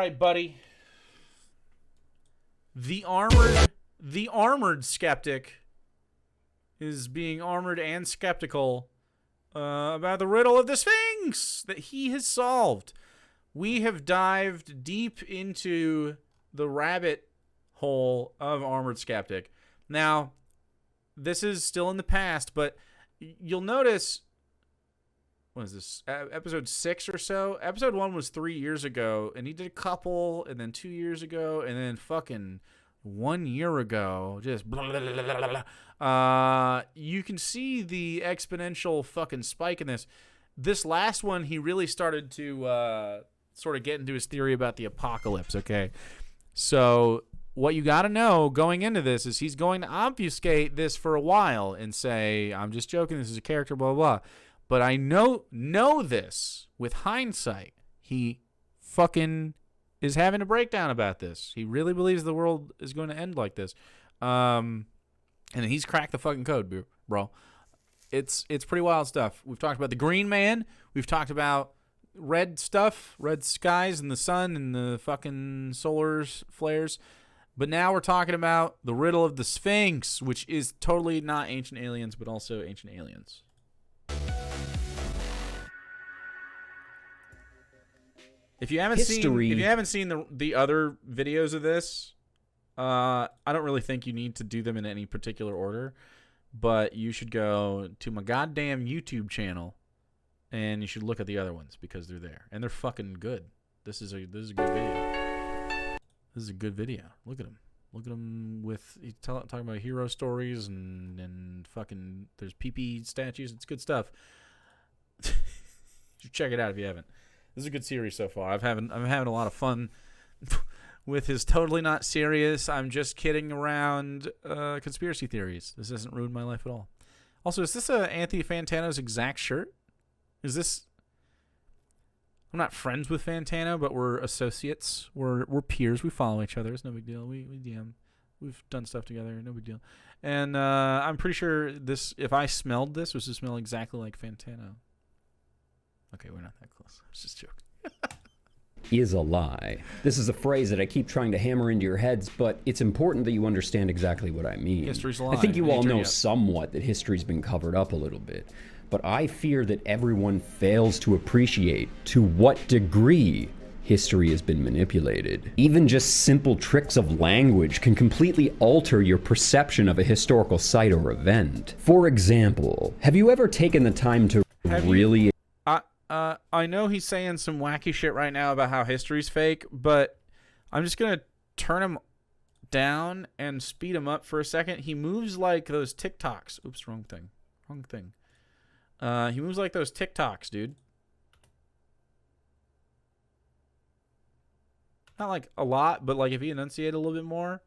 right, buddy. The armored skeptic is being armored and skeptical about the riddle of the Sphinx that he has solved. We have dived deep into the rabbit hole of Armored Skeptic. Now, this is still in the past, but you'll notice, what is this, episode 6 or so? Episode 1 was 3 years ago, and he did a couple, and then 2 years ago, and then fucking 1 year ago. Just blah, blah, blah, blah, blah. You can see the exponential fucking spike in this. This last one, he really started to sort of get into his theory about the apocalypse, okay? So what you got to know going into this is he's going to obfuscate this for a while and say, I'm just joking, this is a character, blah, blah, blah. But I know this with hindsight. He fucking is having a breakdown about this. He really believes the world is going to end like this. And he's cracked the fucking code, bro. It's pretty wild stuff. We've talked about the Green Man. We've talked about red stuff, red skies and the sun and the fucking solar flares. But now we're talking about the riddle of the Sphinx, which is totally not ancient aliens, but also ancient aliens. If you haven't seen the other videos of this, I don't really think you need to do them in any particular order, but you should go to my goddamn YouTube channel and you should look at the other ones because they're there and they're fucking good. This is a good video. This is a good video. Look at them. Look at them with talking about hero stories and fucking there's pee-pee statues. It's good stuff. You should check it out if you haven't. This is a good series so far. I'm having a lot of fun with his totally not serious, I'm just kidding around conspiracy theories. This hasn't ruined my life at all. Also, is this Anthony Fantano's exact shirt? Is this... I'm not friends with Fantano, but we're associates. We're peers. We follow each other. It's no big deal. We DM. We've done stuff together. No big deal. And I'm pretty sure this, if I smelled this, was to smell exactly like Fantano. Okay, we're not that close. I was just joking. Is a lie. This is a phrase that I keep trying to hammer into your heads, but it's important that you understand exactly what I mean. History's a lie. I think you all know somewhat that history's been covered up a little bit, but I fear that everyone fails to appreciate to what degree history has been manipulated. Even just simple tricks of language can completely alter your perception of a historical site or event. For example, have you ever taken the time to really... I know he's saying some wacky shit right now about how history's fake, but I'm just going to turn him down and speed him up for a second. He moves like those TikToks. Oops, wrong thing. Wrong thing. He moves like those TikToks, dude. Not like a lot, but like if he enunciated a little bit more.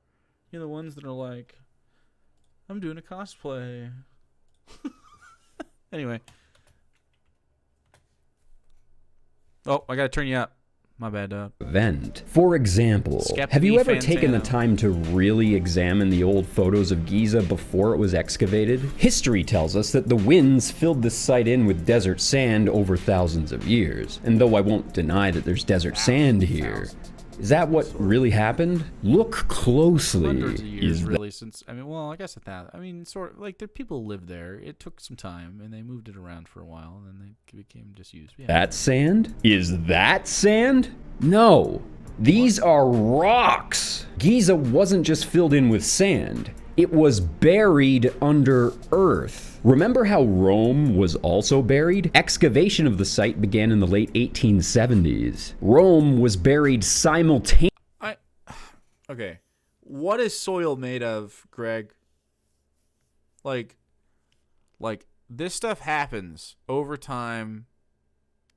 You know, the ones that are like, I'm doing a cosplay. Anyway. Oh, I gotta turn you up. My bad, event. For example, Skeptic have you ever Fantano. taken the time to really examine the old photos of Giza before it was excavated? History tells us that the winds filled this site in with desert sand over thousands of years. And though I won't deny that there's desert sand here, is that what really happened? Look closely. Hundreds of years, really, since... I mean, well, I guess at that... I mean, sort of... Like, the people lived there. It took some time, and they moved it around for a while, and then they became disused. Yeah. That sand? Is that sand? No. These are rocks! Giza wasn't just filled in with sand. It was buried under earth. Remember how Rome was also buried? Excavation of the site began in the late 1870s. Rome was buried simultaneously. Okay. What is soil made of, Greg? Like this stuff happens over time.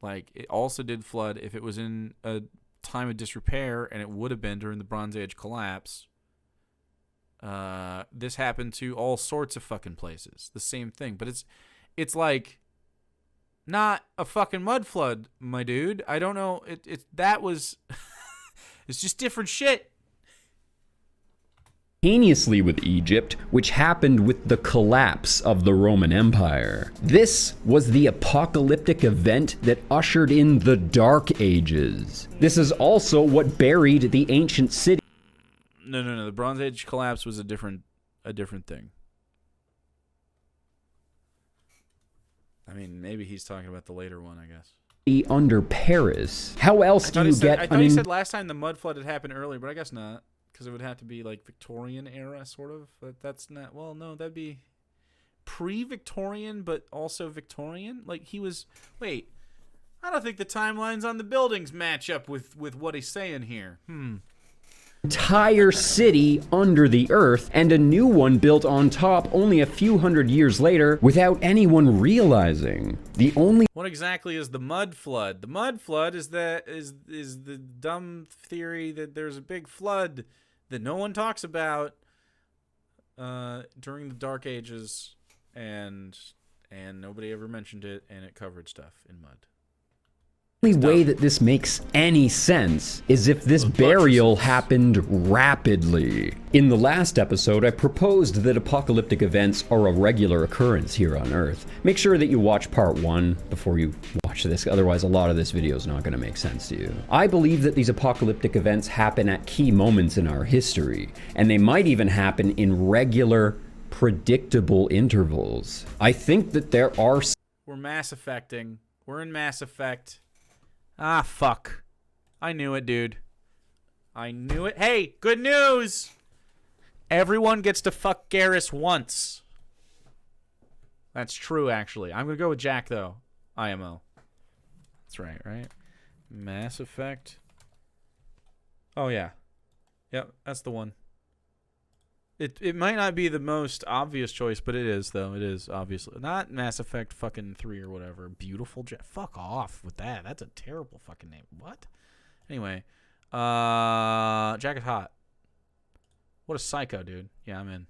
Like, it also did flood if it was in a time of disrepair, and it would have been during the Bronze Age collapse. This happened to all sorts of fucking places. The same thing. But it's like not a fucking mud flood, my dude. I don't know. That was it's just different shit. simultaneously with Egypt, which happened with the collapse of the Roman Empire. This was the apocalyptic event that ushered in the Dark Ages. This is also what buried the ancient city. No. The Bronze Age collapse was a different thing. I mean, maybe he's talking about the later one, I guess. Under Paris. How else do you get? I thought he said last time the mud flood had happened earlier, but I guess not, because it would have to be like Victorian era, sort of. But that's not. Well, no, that'd be pre-Victorian, but also Victorian. Like he was. Wait, I don't think the timelines on the buildings match up with what he's saying here. Entire city under the earth and a new one built on top only a few hundred years later without anyone realizing. What exactly is the mud flood? The mud flood is the dumb theory that there's a big flood that no one talks about during the Dark Ages, and nobody ever mentioned it, and it covered stuff in mud. The only way that this makes any sense is if this burial happened rapidly. In the last episode, I proposed that apocalyptic events are a regular occurrence here on Earth. Make sure that you watch part 1 before you watch this, otherwise a lot of this video is not going to make sense to you. I believe that these apocalyptic events happen at key moments in our history, and they might even happen in regular, predictable intervals. I think that there are... We're Mass Effecting. We're in Mass Effect. Ah, fuck. I knew it, dude. I knew it. Hey, good news! Everyone gets to fuck Garrus once. That's true, actually. I'm gonna go with Jack, though. IMO. That's right? Mass Effect. Oh, yeah. Yep, that's the one. It might not be the most obvious choice, but it is, though. It is, obviously. Not Mass Effect fucking 3 or whatever. Beautiful Jack. Fuck off with that. That's a terrible fucking name. What? Anyway. Jack is hot. What a psycho, dude. Yeah, I'm in.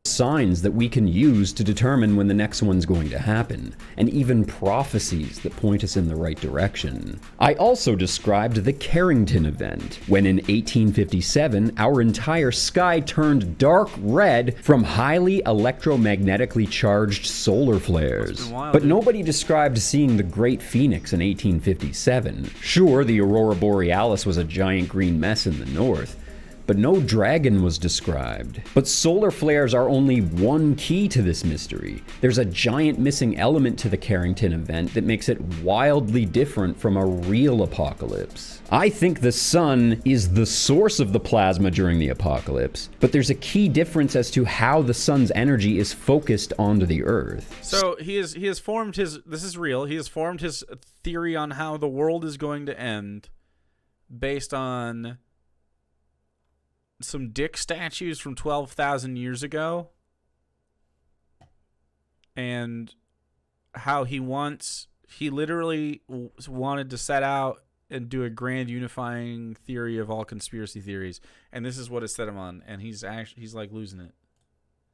Signs that we can use to determine when the next one's going to happen, and even prophecies that point us in the right direction. I also described the Carrington event, when in 1857 our entire sky turned dark red from highly electromagnetically charged solar flares. But nobody described seeing the Great Phoenix in 1857. Sure, the Aurora Borealis was a giant green mess in the north, but no dragon was described. But solar flares are only one key to this mystery. There's a giant missing element to the Carrington event that makes it wildly different from a real apocalypse. I think the sun is the source of the plasma during the apocalypse, but there's a key difference as to how the sun's energy is focused onto the earth. So he has formed his, this is real, he has formed his theory on how the world is going to end based on some dick statues from 12,000 years ago, and how he literally wanted to set out and do a grand unifying theory of all conspiracy theories, and this is what it set him on, and he's like losing it.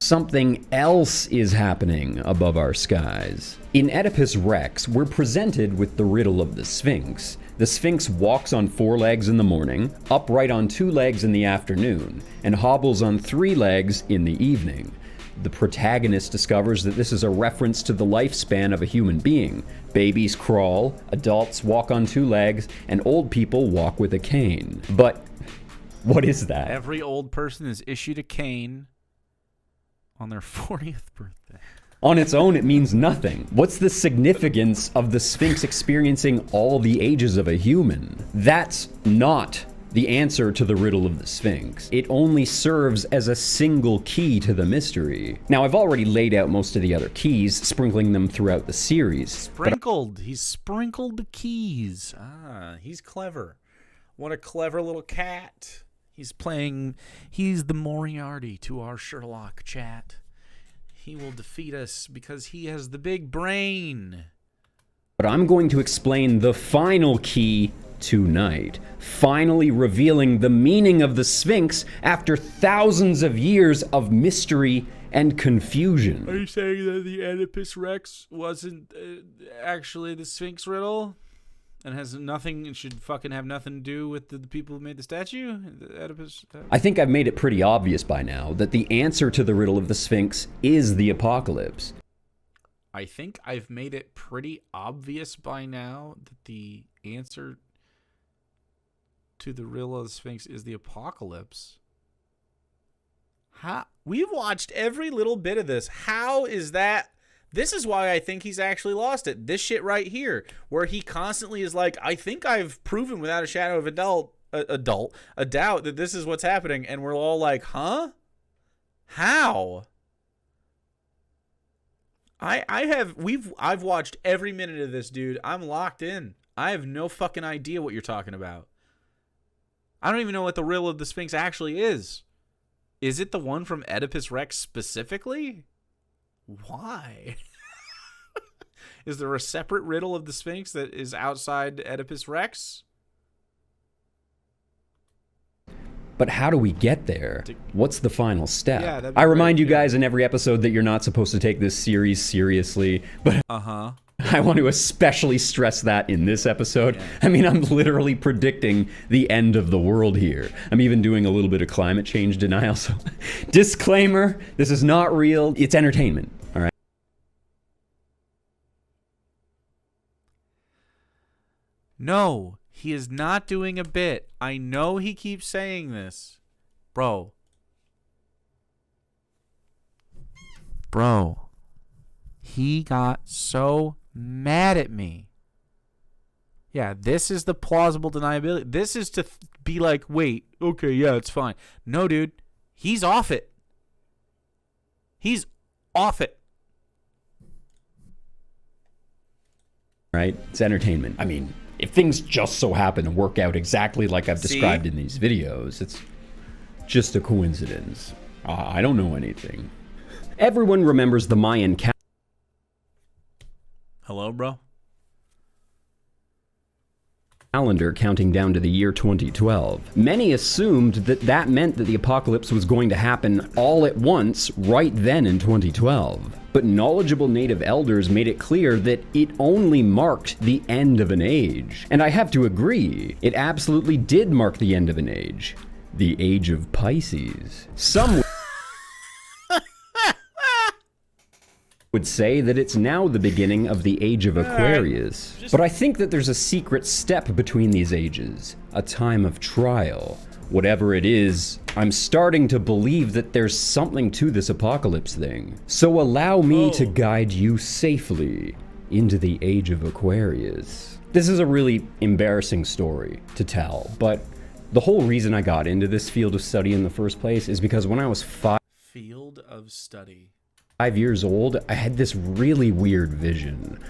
Something else is happening above our skies. In Oedipus Rex, we're presented with the riddle of the Sphinx. The Sphinx walks on 4 legs in the morning, upright on 2 legs in the afternoon, and hobbles on 3 legs in the evening. The protagonist discovers that this is a reference to the lifespan of a human being. Babies crawl, adults walk on 2 legs, and old people walk with a cane. But what is that? Every old person is issued a cane on their 40th birthday. On its own, it means nothing. What's the significance of the Sphinx experiencing all the ages of a human? That's not the answer to the riddle of the Sphinx. It only serves as a single key to the mystery. Now, I've already laid out most of the other keys, sprinkling them throughout the series. Sprinkled. He's sprinkled the keys. Ah, he's clever. What a clever little cat. He's the Moriarty to our Sherlock chat. He will defeat us because he has the big brain. But I'm going to explain the final key tonight, finally revealing the meaning of the Sphinx after thousands of years of mystery and confusion. Are you saying that the Oedipus Rex wasn't actually the Sphinx riddle? and has nothing, and should fucking have nothing to do with the people who made the statue? The Oedipus? I think I've made it pretty obvious by now that the answer to the riddle of the Sphinx is the apocalypse. I think I've made it pretty obvious by now that the answer to the riddle of the Sphinx is the apocalypse. We've watched every little bit of this. How is that? This is why I think he's actually lost it. This shit right here, where he constantly is like, I think I've proven without a shadow of a doubt that this is what's happening. And we're all like, huh? How? I've watched every minute of this, dude. I'm locked in. I have no fucking idea what you're talking about. I don't even know what the riddle of the Sphinx actually is. Is it the one from Oedipus Rex specifically? Why? Is there a separate riddle of the Sphinx that is outside Oedipus Rex? But how do we get there? What's the final step? Yeah, I remind you guys in every episode that you're not supposed to take this series seriously, but I want to especially stress that in this episode. Yeah. I mean, I'm literally predicting the end of the world here. I'm even doing a little bit of climate change denial, so disclaimer, this is not real. It's entertainment, all right? No, he is not doing a bit. I know he keeps saying this. Bro, he got so mad at me. Yeah, this is the plausible deniability. This is to be like, wait, okay, yeah, it's fine. No, dude, he's off it. He's off it. Right? It's entertainment. I mean, if things just so happen to work out exactly like I've described in these videos, it's just a coincidence. I don't know anything. Everyone remembers the Mayan calendar. Hello, bro? Calendar counting down to the year 2012. Many assumed that that meant that the apocalypse was going to happen all at once right then in 2012. But knowledgeable native elders made it clear that it only marked the end of an age. And I have to agree, it absolutely did mark the end of an age. The age of Pisces. Some would say that it's now the beginning of the age of Aquarius. But I think that there's a secret step between these ages, a time of trial. Whatever it is, I'm starting to believe that there's something to this apocalypse thing. So allow me to guide you safely into the age of Aquarius. This is a really embarrassing story to tell, but the whole reason I got into this field of study in the first place is because when I was 5 years old, I had this really weird vision.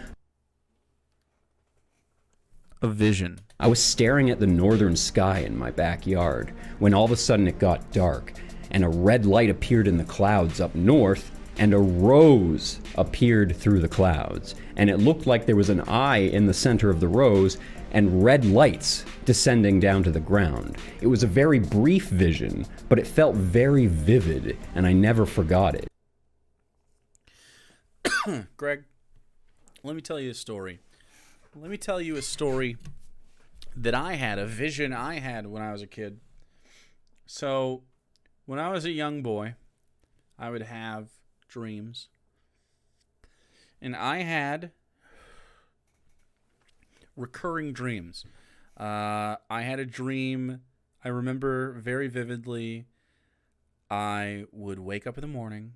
A vision. I was staring at the northern sky in my backyard when all of a sudden it got dark and a red light appeared in the clouds up north and a rose appeared through the clouds. And it looked like there was an eye in the center of the rose and red lights descending down to the ground. It was a very brief vision, but it felt very vivid and I never forgot it. Greg, let me tell you a story. Let me tell you a story that I had, a vision I had when I was a kid. So, when I was a young boy, I would have dreams. And I had recurring dreams. I had a dream, I remember very vividly, I would wake up in the morning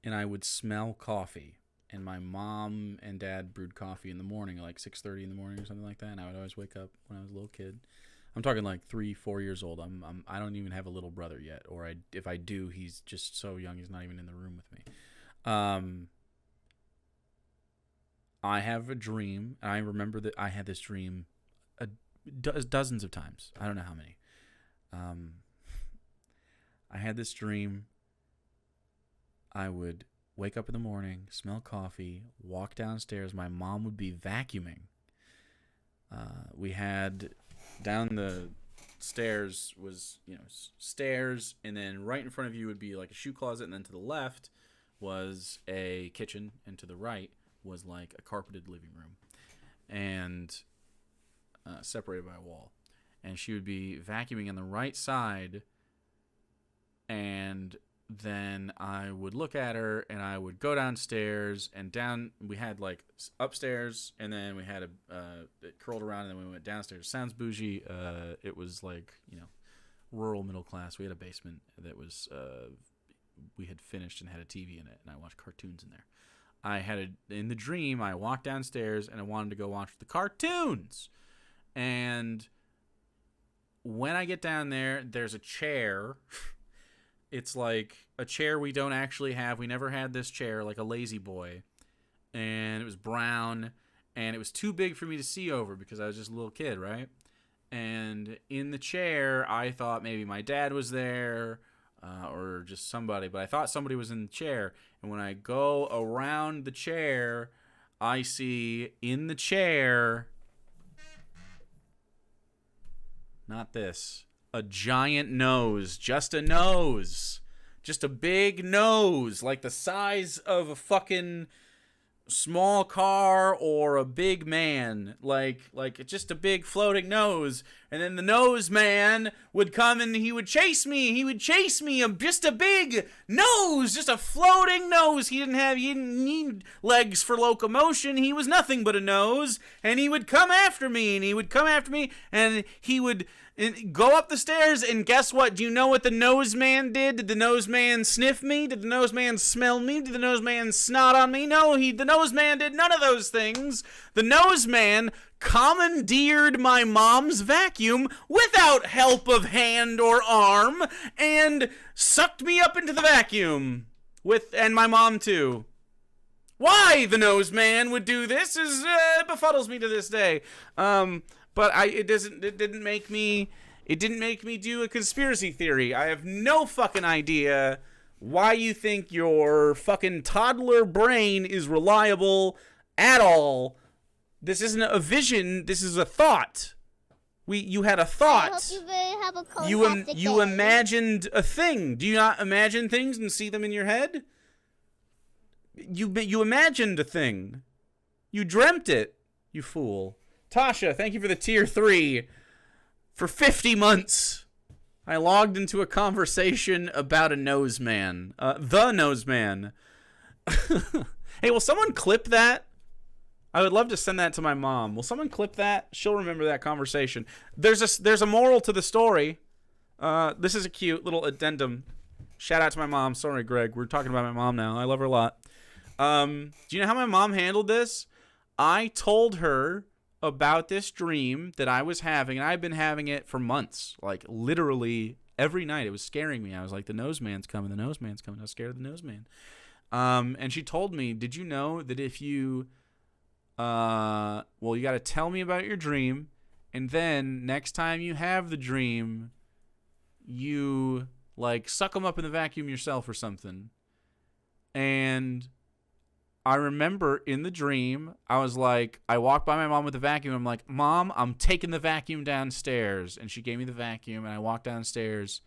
and I would smell coffee. And my mom and dad brewed coffee in the morning, like 6:30 in the morning or something like that. And I would always wake up when I was a little kid. I'm talking like 3-4 years old. I don't even have a little brother yet, or if I do, he's just so young he's not even in the room with me. I have a dream, and I remember that I had this dream dozens of times. I don't know how many. I had this dream. I would wake up in the morning, smell coffee, walk downstairs. My mom would be vacuuming. We had down the stairs was, stairs, and then right in front of you would be like a shoe closet, and then to the left was a kitchen, and to the right was like a carpeted living room. And separated by a wall. And she would be vacuuming on the right side, and then I would look at her, and I would go downstairs, and down, we had like upstairs, and then we had it curled around, and then we went downstairs. Sounds bougie. It was like, rural middle class. We had a basement that was, we had finished and had a TV in it, and I watched cartoons in there. In the dream, I walked downstairs, and I wanted to go watch the cartoons. And when I get down there, there's a chair. It's like a chair we don't actually have. We never had this chair, like a lazy boy. And it was brown, and it was too big for me to see over because I was just a little kid, right? And in the chair, I thought maybe my dad was there or just somebody. But I thought somebody was in the chair. And when I go around the chair, I see in the chair... Not this. A giant nose. Just a nose. Just a big nose. Like the size of a fucking small car or a big man. Like just a big floating nose. And then the nose man would come and he would chase me. He would chase me. Just a big nose. Just a floating nose. He didn't need legs for locomotion. He was nothing but a nose. And he would come after me. And he would go up the stairs, and guess what? Do you know what the nose man did? Did the nose man sniff me? Did the nose man smell me? Did the nose man snot on me? No, the nose man did none of those things. The nose man commandeered my mom's vacuum without help of hand or arm and sucked me up into the vacuum. And my mom too. Why the nose man would do this befuddles me to this day. But it didn't make me do a conspiracy theory. I have no fucking idea why you think your fucking toddler brain is reliable at all. This isn't a vision. This is a thought. You had a thought. I hope you have a you imagined a thing. Do you not imagine things and see them in your head? You imagined a thing. You dreamt it. You fool. Tasha, thank you for the tier 3. For 50 months, I logged into a conversation about a nose man. The nose man. Hey, will someone clip that? I would love to send that to my mom. Will someone clip that? She'll remember that conversation. There's a moral to the story. This is a cute little addendum. Shout out to my mom. Sorry, Greg. We're talking about my mom now. I love her a lot. Do you know how my mom handled this? I told her about this dream that I was having, and I've been having it for months, like literally every night. It was scaring me. I was like, the nose man's coming, the nose man's coming. I was scared of the nose man. And she told me, did you know that if you, you got to tell me about your dream, and then next time you have the dream, you like suck them up in the vacuum yourself or something. And I remember in the dream, I walked by my mom with the vacuum. I'm like, Mom, I'm taking the vacuum downstairs. And she gave me the vacuum, and I walked downstairs,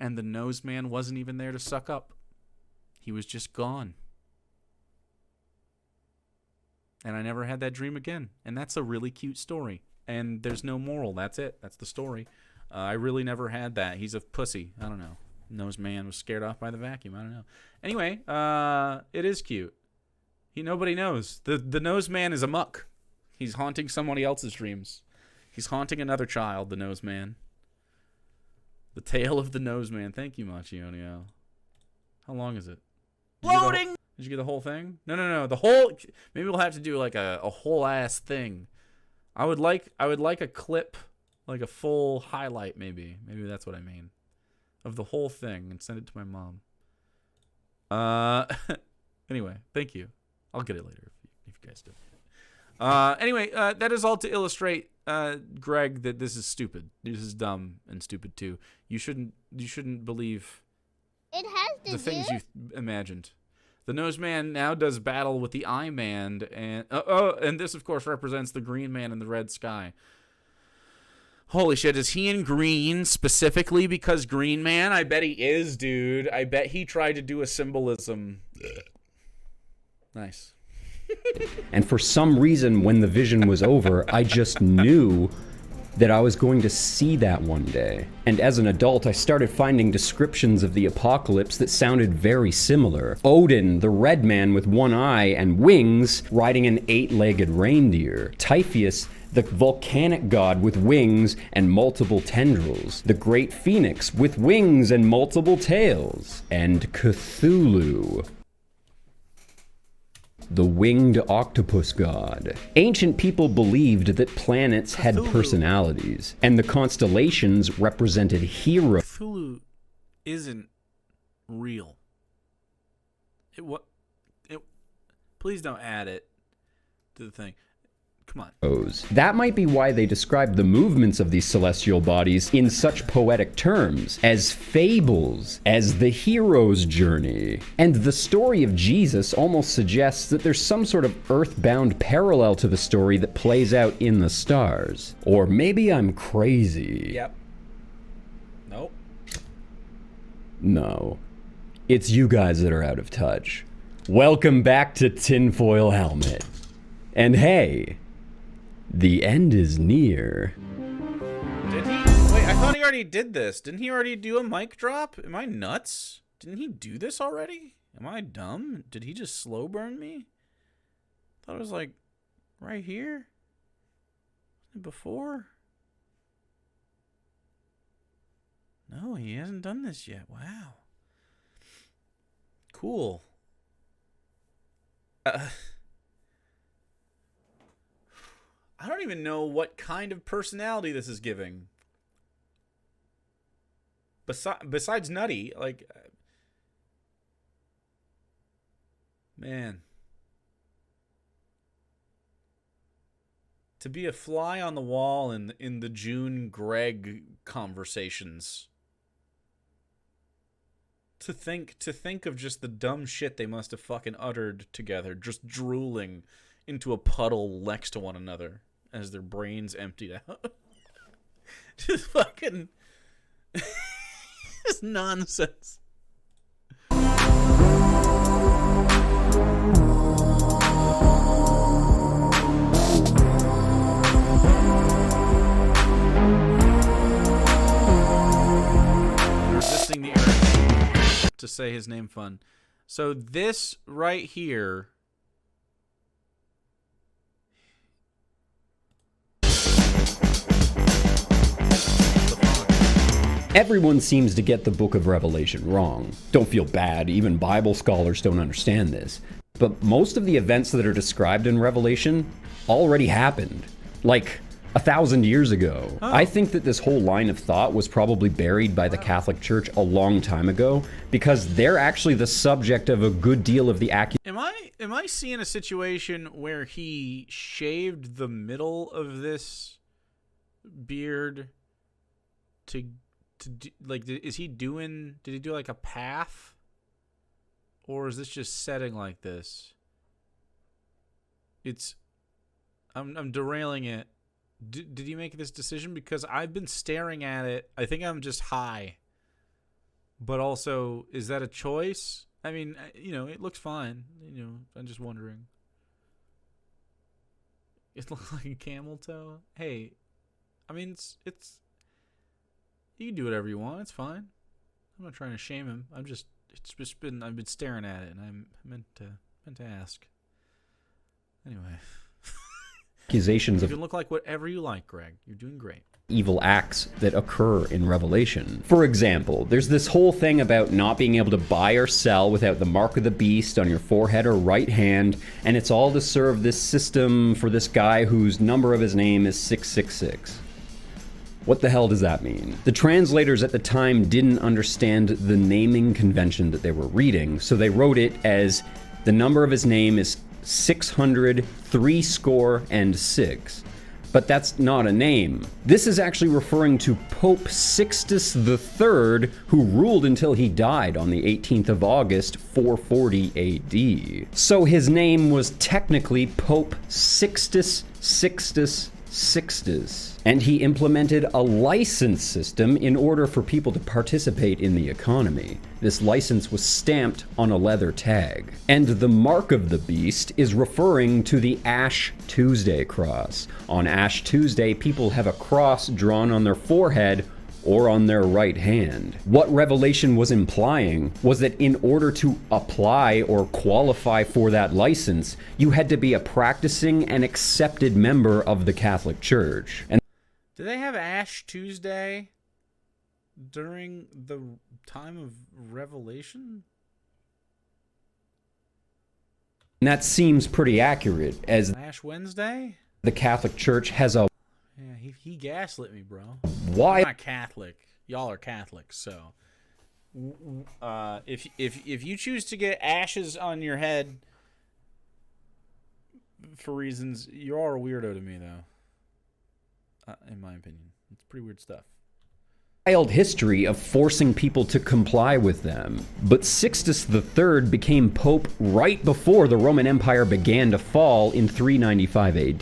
and the nose man wasn't even there to suck up. He was just gone. And I never had that dream again. And that's a really cute story. And there's no moral. That's it. That's the story. I really never had that. He's a pussy. I don't know. Nose man was scared off by the vacuum. I don't know. Anyway, it is cute. Nobody knows. The nose man is a muck. He's haunting somebody else's dreams. He's haunting another child, the nose man. The tale of the nose man. Thank you, Machionio. How long is it? Loading! Did you get the whole thing? No. The whole... Maybe we'll have to do like a whole ass thing. I would like a clip, like a full highlight maybe. Maybe that's what I mean. Of the whole thing and send it to my mom. Anyway, thank you. I'll get it later if you guys do. Anyway, that is all to illustrate, Greg, that this is stupid. This is dumb and stupid too. You shouldn't believe the things you imagined. The nose man now does battle with the eye man, and this of course represents the green man in the red sky. Holy shit, is he in green specifically because Green Man? I bet he is, dude. I bet he tried to do a symbolism. Nice. And for some reason, when the vision was over, I just knew that I was going to see that one day. And as an adult, I started finding descriptions of the apocalypse that sounded very similar. Odin, the red man with one eye and wings, riding an 8-legged reindeer. Typhoeus, the volcanic god with wings and multiple tendrils. The great phoenix with wings and multiple tails. And Cthulhu, the winged octopus god. Ancient people believed that planets had personalities, and the constellations represented heroes. Cthulhu isn't real. Please don't add it to the thing. Come on. That might be why they described the movements of these celestial bodies in such poetic terms, as fables, as the hero's journey. And the story of Jesus almost suggests that there's some sort of earthbound parallel to the story that plays out in the stars. Or maybe I'm crazy. Yep. Nope. No. It's you guys that are out of touch. Welcome back to Tinfoil Helmet. And hey, the end is near. Did he? Wait, I thought he already did this. Didn't he already do a mic drop? Am I nuts? Didn't he do this already? Am I dumb? Did he just slow burn me? I thought it was like right here. Before? No, he hasn't done this yet. Wow. Cool. I don't even know what kind of personality this is giving. Besides nutty, like, man. To be a fly on the wall in the June Greg conversations. To think of just the dumb shit they must have fucking uttered together, just drooling into a puddle next to one another as their brains emptied out. Just fucking just nonsense. Resisting the urge to say his name fun. So this right here. Everyone seems to get the Book of Revelation wrong. Don't feel bad, even Bible scholars don't understand this. But most of the events that are described in Revelation already happened. Like 1,000 years ago. Oh. I think that this whole line of thought was probably buried by the Catholic Church a long time ago, because they're actually the subject of a good deal of the Am I seeing a situation where he shaved the middle of this beard to do, like, did he do like a path, or is this just setting like this? I'm derailing it. Did he make this decision? Because I've been staring at it. I think I'm just high. But also, is that a choice? I mean, it looks fine. I'm just wondering. It looks like a camel toe. Hey, I mean, it's you can do whatever you want. It's fine. I'm not trying to shame him. I've been staring at it, and I meant to ask. Anyway. Accusations you can look like whatever you like, Greg. You're doing great. Evil acts that occur in Revelation. For example, there's this whole thing about not being able to buy or sell without the mark of the beast on your forehead or right hand, and it's all to serve this system for this guy whose number of his name is 666. What the hell does that mean? The translators at the time didn't understand the naming convention that they were reading, so they wrote it as the number of his name is 666. But that's not a name. This is actually referring to Pope Sixtus III, who ruled until he died on the 18th of August, 440 AD. So his name was technically Pope Sixtus Sixtus, and he implemented a license system in order for people to participate in the economy. This license was stamped on a leather tag. And the mark of the beast is referring to the Ash Tuesday cross. On Ash Tuesday, people have a cross drawn on their forehead or on their right hand. What Revelation was implying was that in order to apply or qualify for that license, you had to be a practicing and accepted member of the Catholic Church. And do they have Ash Tuesday during the time of Revelation? that seems pretty accurate, as Ash Wednesday? the Catholic Church has a... Yeah, he gaslit me, bro. Why? I'm not Catholic. Y'all are Catholics, so if you choose to get ashes on your head for reasons, you are a weirdo to me, though. In my opinion, it's pretty weird stuff. Wild history of forcing people to comply with them. But Sixtus III became pope right before the Roman Empire began to fall in 395 AD.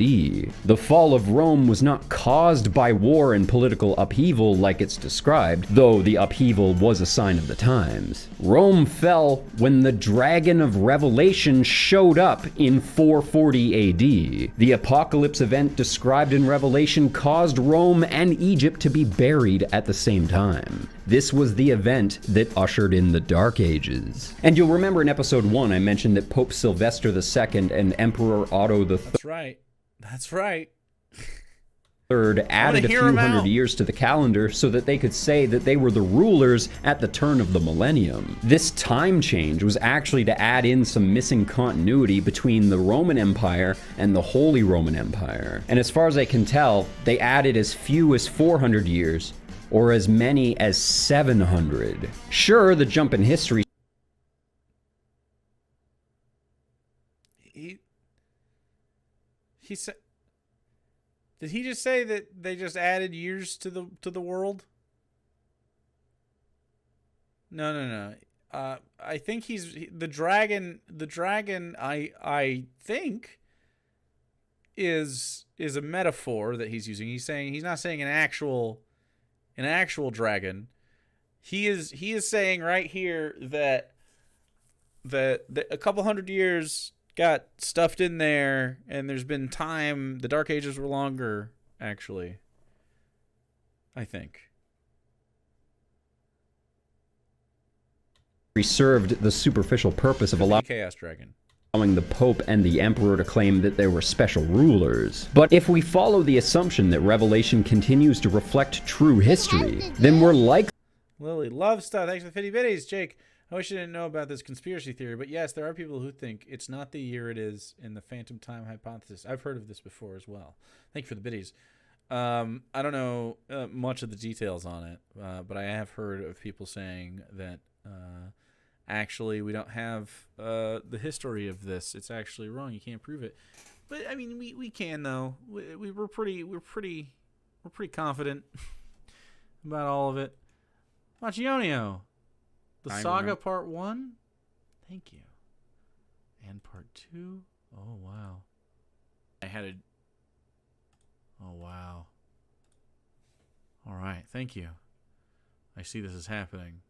The fall of Rome was not caused by war and political upheaval like it's described, though the upheaval was a sign of the times. Rome fell when the Dragon of Revelation showed up in 440 AD. The apocalypse event described in Revelation caused Rome and Egypt to be buried at the same time. This was the event that ushered in the Dark Ages. And you'll remember in episode 1 I mentioned that Pope Sylvester II and Emperor Otto III That's right. added a few hundred years to the calendar so that they could say that they were the rulers at the turn of the millennium. This time change was actually to add in some missing continuity between the Roman Empire and the Holy Roman Empire. And as far as I can tell, they added as few as 400 years or as many as 700. Sure, the jump in history... He said... Did he just say that they just added years to the world? No. I think the dragon. The dragon. I think is a metaphor that he's using. He's not saying an actual dragon. He is saying right here that a couple hundred years got stuffed in there, and there's been time. The Dark Ages were longer, actually. I think. Served the superficial purpose of allowing Chaos Dragon. The Pope and the Emperor to claim that they were special rulers. But if we follow the assumption that Revelation continues to reflect true history, then we're likely... Lily, love stuff. Thanks for the 50 biddies, Jake. I wish I didn't know about this conspiracy theory, but yes, there are people who think it's not the year it is in the phantom time hypothesis. I've heard of this before as well. Thank you for the biddies. I don't know much of the details on it, but I have heard of people saying that actually we don't have the history of this. It's actually wrong. You can't prove it. But I mean, we can though. We're pretty confident about all of it. Macchionio. The Saga Part 1? Thank you. And Part 2? Oh, wow. Oh, wow. All right, thank you. I see this is happening.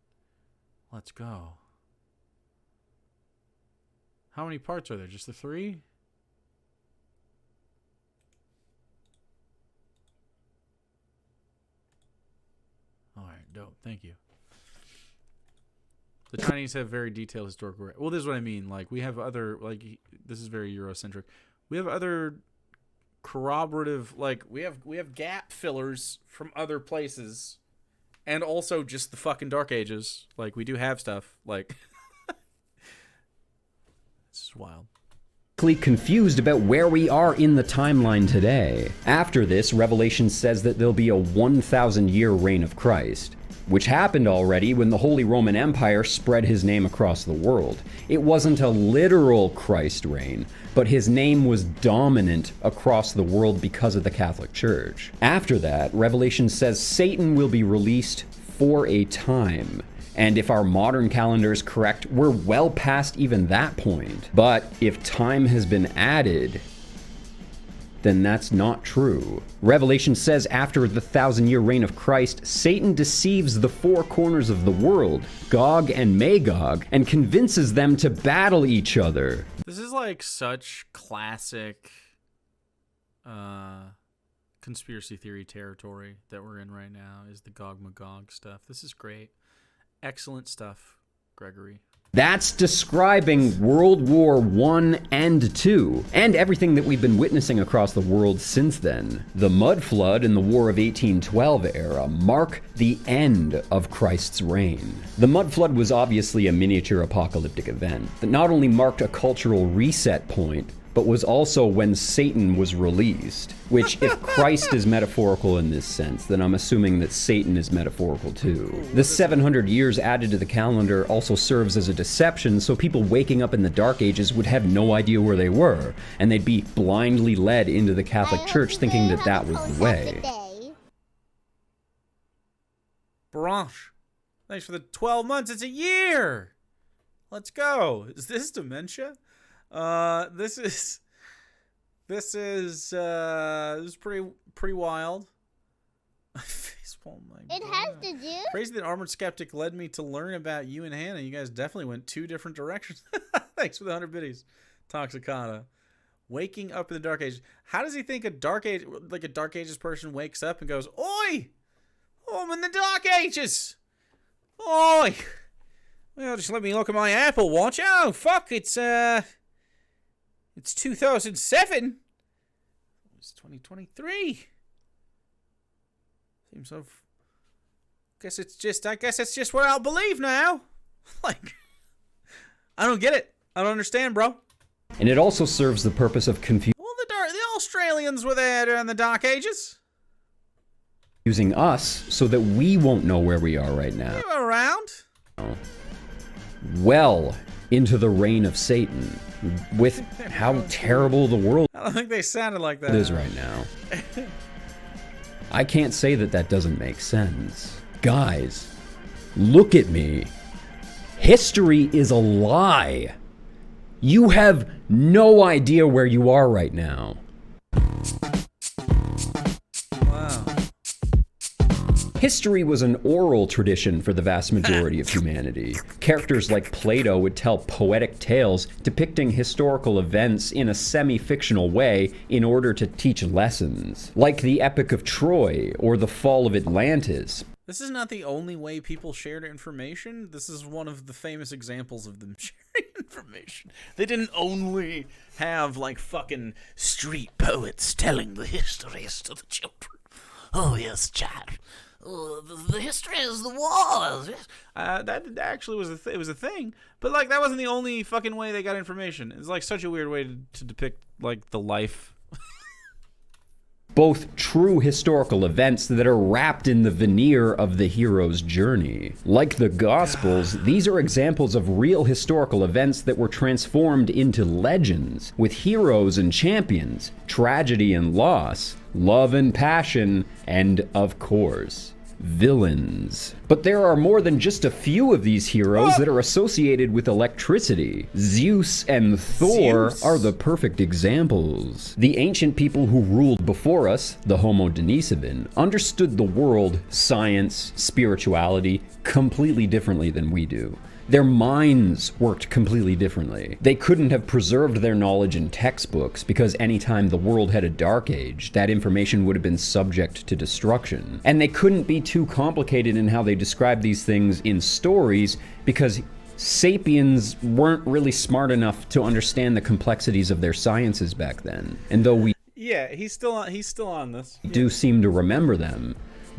Let's go. How many parts are there? Just the 3? All right, dope. Thank you. The Chinese have very detailed historical... Well, this is what I mean. Like, we have other... Like, this is very Eurocentric. We have other corroborative... Like, we have gap fillers from other places. And also just the fucking Dark Ages. Like, we do have stuff. Like... This is wild. Confused about where we are in the timeline today. After this, Revelation says that there'll be a 1,000-year reign of Christ, which happened already when the Holy Roman Empire spread his name across the world. It wasn't a literal Christ reign, but his name was dominant across the world because of the Catholic Church. After that, Revelation says Satan will be released for a time. And if our modern calendar is correct, we're well past even that point. But if time has been added, then that's not true. Revelation says after the 1,000-year reign of Christ, Satan deceives the four corners of the world, Gog and Magog, and convinces them to battle each other. This is like such classic conspiracy theory territory that we're in right now, is the Gog Magog stuff. This is great. Excellent stuff, Gregory. That's describing World War I and II, and everything that we've been witnessing across the world since then. The Mud Flood and the War of 1812 era mark the end of Christ's reign. The Mud Flood was obviously a miniature apocalyptic event that not only marked a cultural reset point, but was also when Satan was released. Which, if Christ is metaphorical in this sense, then I'm assuming that Satan is metaphorical too. The 700 years added to the calendar also serves as a deception, so people waking up in the Dark Ages would have no idea where they were, and they'd be blindly led into the Catholic Church thinking that that was the way. Branche, thanks for the 12 months. It's a year. Let's go. Is this dementia? This is pretty wild. Oh my God. It has to do. Crazy that Armored Skeptic led me to learn about you and Hannah. You guys definitely went two different directions. Thanks for the 100 biddies, Toxicana. Waking up in the Dark Ages. How does he think a Dark Ages person wakes up and goes, "Oi, I'm in the Dark Ages. Oi, well, just let me look at my Apple Watch. Oh, fuck, it's 2007. It's 2023. Seems so. I guess it's just what I'll believe now. Like, I don't get it. I don't understand, bro. And it also serves the purpose of confusing Well, the Australians were there during the Dark Ages. us so that we won't know where we are right now. They were around. Well into the reign of Satan, with how terrible the world I don't think they sounded like that. is right now. I can't say that that doesn't make sense. Guys, look at me. History is a lie. You have no idea where you are right now. Wow. History was an oral tradition for the vast majority of humanity. Characters like Plato would tell poetic tales depicting historical events in a semi-fictional way in order to teach lessons, like the Epic of Troy or the Fall of Atlantis. This is not the only way people shared information. This is one of the famous examples of them sharing information. They didn't only have, like, fucking street poets telling the histories to the children. Oh, yes, child. Oh, the history is the wars. That actually was it was a thing. But, like, that wasn't the only fucking way they got information. It's, like, such a weird way to depict, like, the life. Both true historical events that are wrapped in the veneer of the hero's journey. Like the Gospels, these are examples of real historical events that were transformed into legends, with heroes and champions, tragedy and loss, love and passion, and, of course, villains. But there are more than just a few of these heroes that are associated with electricity. Zeus and Thor are the perfect examples. The ancient people who ruled before us, the Homo Denisovin, understood the world, science, spirituality, completely differently than we do. Their minds worked completely differently. They couldn't have preserved their knowledge in textbooks because anytime the world had a dark age, that information would have been subject to destruction. And they couldn't be too complicated in how they described these things in stories because sapiens weren't really smart enough to understand the complexities of their sciences back then. And though we He's still on this. do seem to remember them,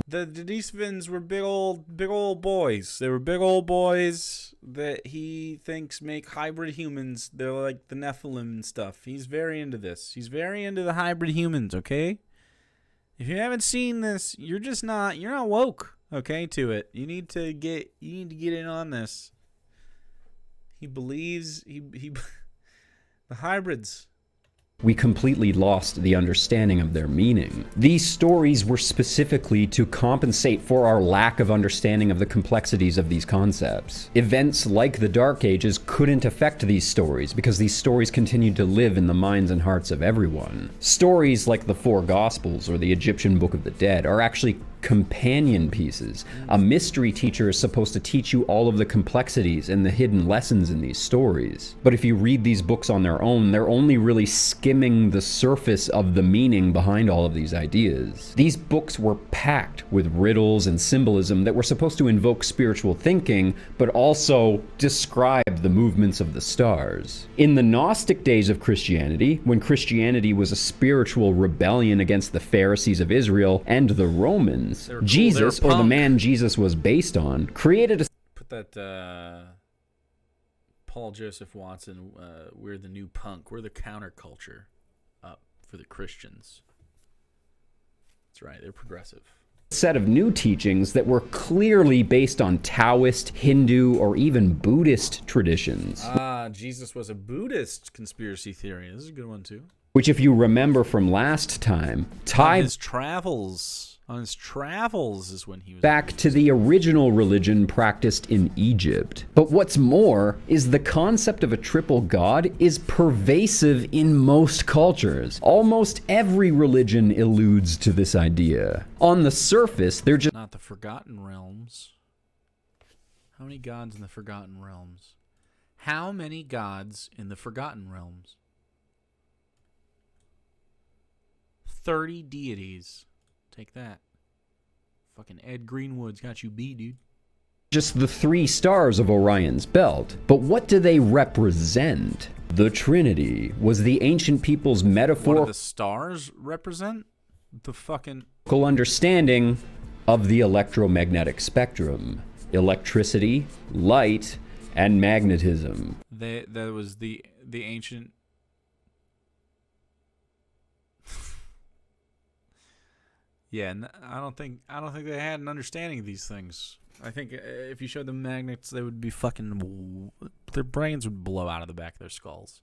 The Denisovans were big old boys. They were big old boys that he thinks make hybrid humans. They're like the Nephilim and stuff. He's very into this. He's very into the hybrid humans, okay? If you haven't seen this, you're not woke, okay, to it. You need to get in on this. He believes the hybrids. we completely lost the understanding of their meaning. These stories were specifically to compensate for our lack of understanding of the complexities of these concepts. Events like the Dark Ages couldn't affect these stories because these stories continued to live in the minds and hearts of everyone. Stories like the Four Gospels or the Egyptian Book of the Dead are actually companion pieces. A mystery teacher is supposed to teach you all of the complexities and the hidden lessons in these stories. But if you read these books on their own, they're only really skimming the surface of the meaning behind all of these ideas. These books were packed with riddles and symbolism that were supposed to invoke spiritual thinking, but also describe the movements of the stars. In the Gnostic days of Christianity, when Christianity was a spiritual rebellion against the Pharisees of Israel and the Romans, Cool. Jesus, or the man Jesus was based on, created a... Put that Paul Joseph Watson, we're the new punk, we're the counterculture up for the Christians. That's right, they're progressive. Set of new teachings that were clearly based on Taoist, Hindu, or even Buddhist traditions. Jesus was a Buddhist conspiracy theory. This is a good one too. Which, if you remember from last time, On his travels is when he was back to the original religion practiced in Egypt. But what's more is the concept of a triple god is pervasive in most cultures. Almost every religion alludes to this idea. On the surface, they're just not the Forgotten Realms. How many gods in the Forgotten Realms? How many gods in the Forgotten Realms? 30 deities. Take that. Fucking Ed Greenwood's got you beat, dude. just the 3 stars of Orion's belt. But what do they represent? The Trinity was the ancient people's metaphor. What do the stars represent? The fucking understanding of the electromagnetic spectrum. Electricity, light, and magnetism. that was the ancient. Yeah, I don't think they had an understanding of these things. I think if you showed them magnets, they would be fucking. Their brains would blow out of the back of their skulls.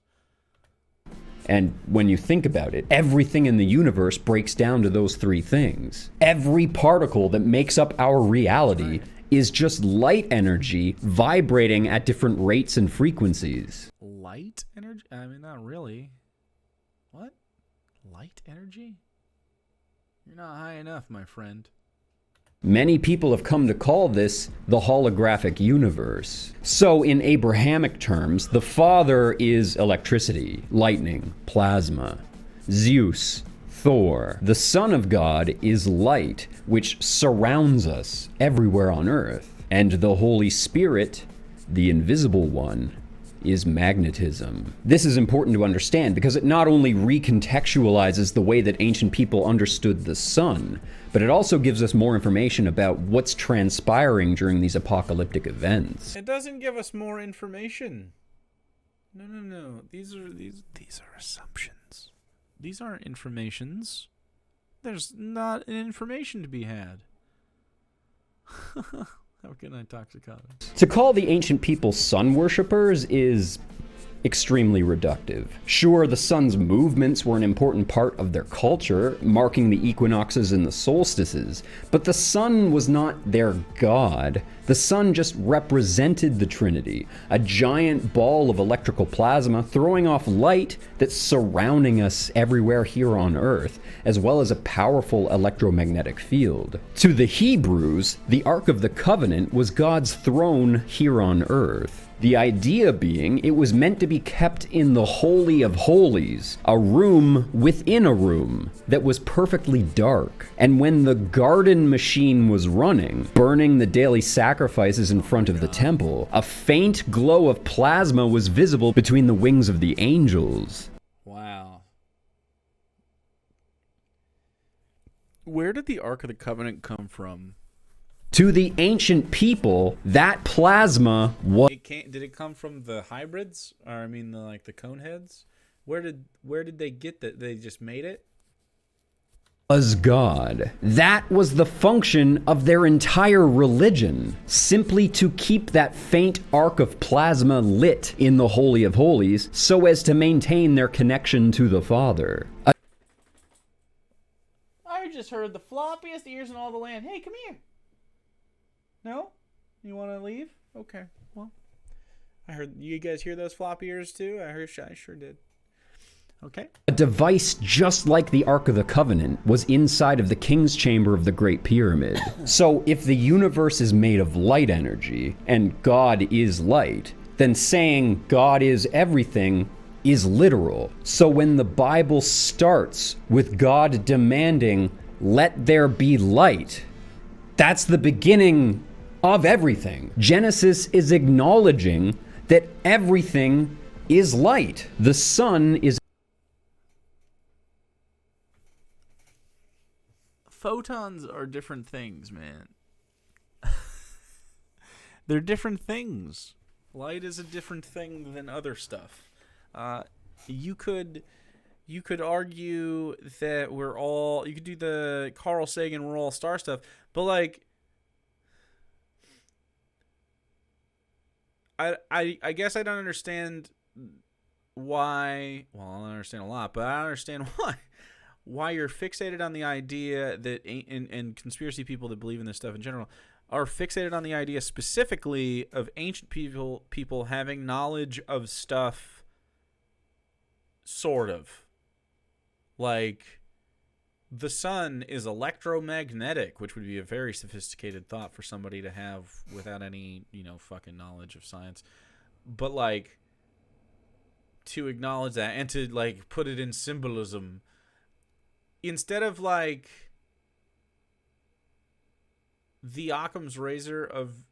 And when you think about it, everything in the universe breaks down to those 3 things. Every particle that makes up our reality is just light energy vibrating at different rates and frequencies. Light energy? I mean, not really. What? Light energy? You're not high enough, my friend. Many people have come to call this the holographic universe. So in Abrahamic terms, the Father is electricity, lightning, plasma. Zeus, Thor. The Son of God is light, which surrounds us everywhere on earth. And the Holy Spirit, the invisible one, is magnetism. This is important to understand because it not only recontextualizes the way that ancient people understood the sun, but it also gives us more information about what's transpiring during these apocalyptic events. It doesn't give us more information. No. These are assumptions. These aren't informations. There's not an information to be had. How can I toxicate? To call the ancient people sun worshippers is extremely reductive. Sure, the sun's movements were an important part of their culture, marking the equinoxes and the solstices, but the sun was not their god. The sun just represented the Trinity, a giant ball of electrical plasma throwing off light that's surrounding us everywhere here on Earth, as well as a powerful electromagnetic field. To the Hebrews, the Ark of the Covenant was God's throne here on Earth. The idea being it was meant to be kept in the Holy of Holies, a room within a room that was perfectly dark. And when the garden machine was running, burning the daily sacrifices in front of the temple, a faint glow of plasma was visible between the wings of the angels. Wow. Where did the Ark of the Covenant come from? To the ancient people, that plasma was... Did it come from the hybrids? Or I mean, the cone heads? Where did they get that? They just made it? as God. That was the function of their entire religion, simply to keep that faint arc of plasma lit in the Holy of Holies so as to maintain their connection to the Father. I just heard the floppiest ears in all the land. Hey, come here. No? You want to leave? Okay, well. I heard you guys hear those floppy ears too? I sure did. Okay. A device just like the Ark of the Covenant was inside of the King's Chamber of the Great Pyramid. So if the universe is made of light energy, and God is light, then saying God is everything is literal. So when the Bible starts with God demanding, "Let there be light," that's the beginning of everything. Genesis is acknowledging that everything is light. The sun is... Photons are different things, man. They're different things. Light is a different thing than other stuff. You could argue that we're all... You could do the Carl Sagan we're all star stuff, but like... I guess I don't understand why... Well, I don't understand a lot, but I don't understand why you're fixated on the idea that... And conspiracy people that believe in this stuff in general are fixated on the idea specifically of ancient people having knowledge of stuff, sort of. Like, the sun is electromagnetic, which would be a very sophisticated thought for somebody to have without any, fucking knowledge of science. But, like, to acknowledge that and to, like, put it in symbolism, instead of, like, the Occam's razor of